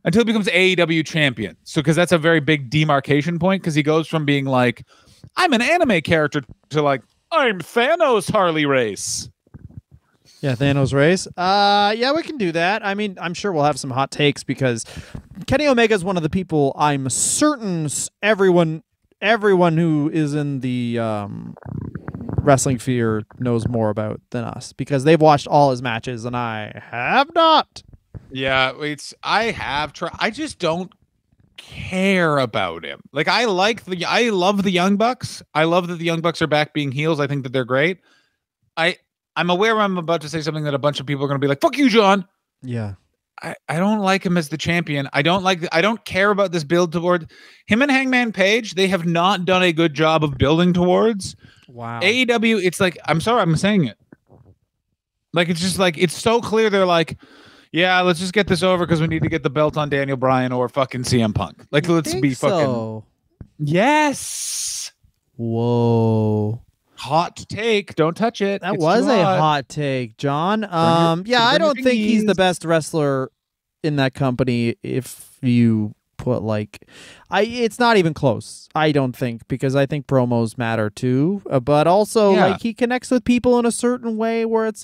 S1: until he becomes AEW champion. So because that's a very big demarcation point because he goes from being like, I'm an anime character to I'm Thanos Harley Race.
S2: Yeah, Thanos Race. Yeah, we can do that. I mean, I'm sure we'll have some hot takes because Kenny Omega is one of the people I'm certain everyone who is in the wrestling sphere knows more about than us because they've watched all his matches and I have not.
S1: Yeah, I have tried. I just don't care about him. I love the Young Bucks. I love that the Young Bucks are back being heels. I think that they're great. I'm aware I'm about to say something that a bunch of people are going to be like, fuck you, John.
S2: Yeah.
S1: I don't like him as the champion. I don't care about this build toward him and Hangman Page. They have not done a good job of building towards.
S2: Wow.
S1: AEW, it's I'm sorry, I'm saying it. It's just it's so clear they're yeah, let's just get this over because we need to get the belt on Daniel Bryan or fucking CM Punk. Let's be fucking. Yes.
S2: Whoa.
S1: Hot take. Don't touch it.
S2: That
S1: It's
S2: was
S1: too
S2: a
S1: hot.
S2: hot take, John. Yeah, I
S1: burn your
S2: don't think he's the
S1: fingies.
S2: best wrestler in that company if you put it's not even close. I don't think because I think promos matter too, but also
S1: Yeah.
S2: he connects with people in a certain way where it's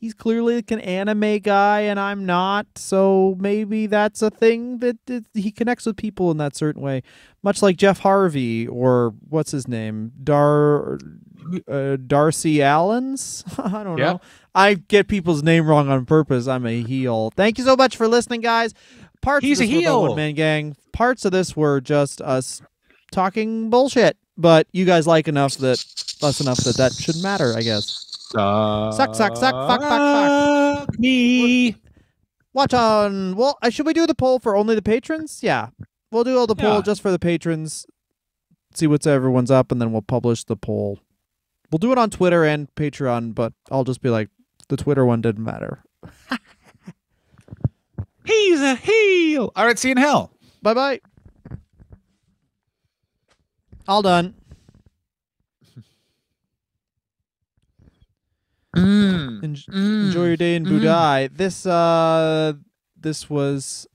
S2: he's clearly an anime guy and I'm not, so maybe that's a thing that he connects with people in that certain way, much like Jeff Harvey or what's his name, Darcy Allens. I don't know. I get people's name wrong on purpose. I'm a heel. Thank you so much for listening, guys.
S1: He's
S2: of
S1: a
S2: this were
S1: heel.
S2: One Man Gang. Parts of this were just us talking bullshit, but you guys like enough that shouldn't matter, I guess. Suck, fuck, fuck.
S1: Me.
S2: Watch on. Well, should we do the poll for only the patrons? Yeah, we'll do all the poll
S1: Yeah.
S2: just for the patrons. See what's everyone's up, and then we'll publish the poll. We'll do it on Twitter and Patreon, but I'll just be like, the Twitter one didn't matter.
S1: He's a heel. All right, see you in hell.
S2: Bye bye. All done. Enjoy your day in Budai. This was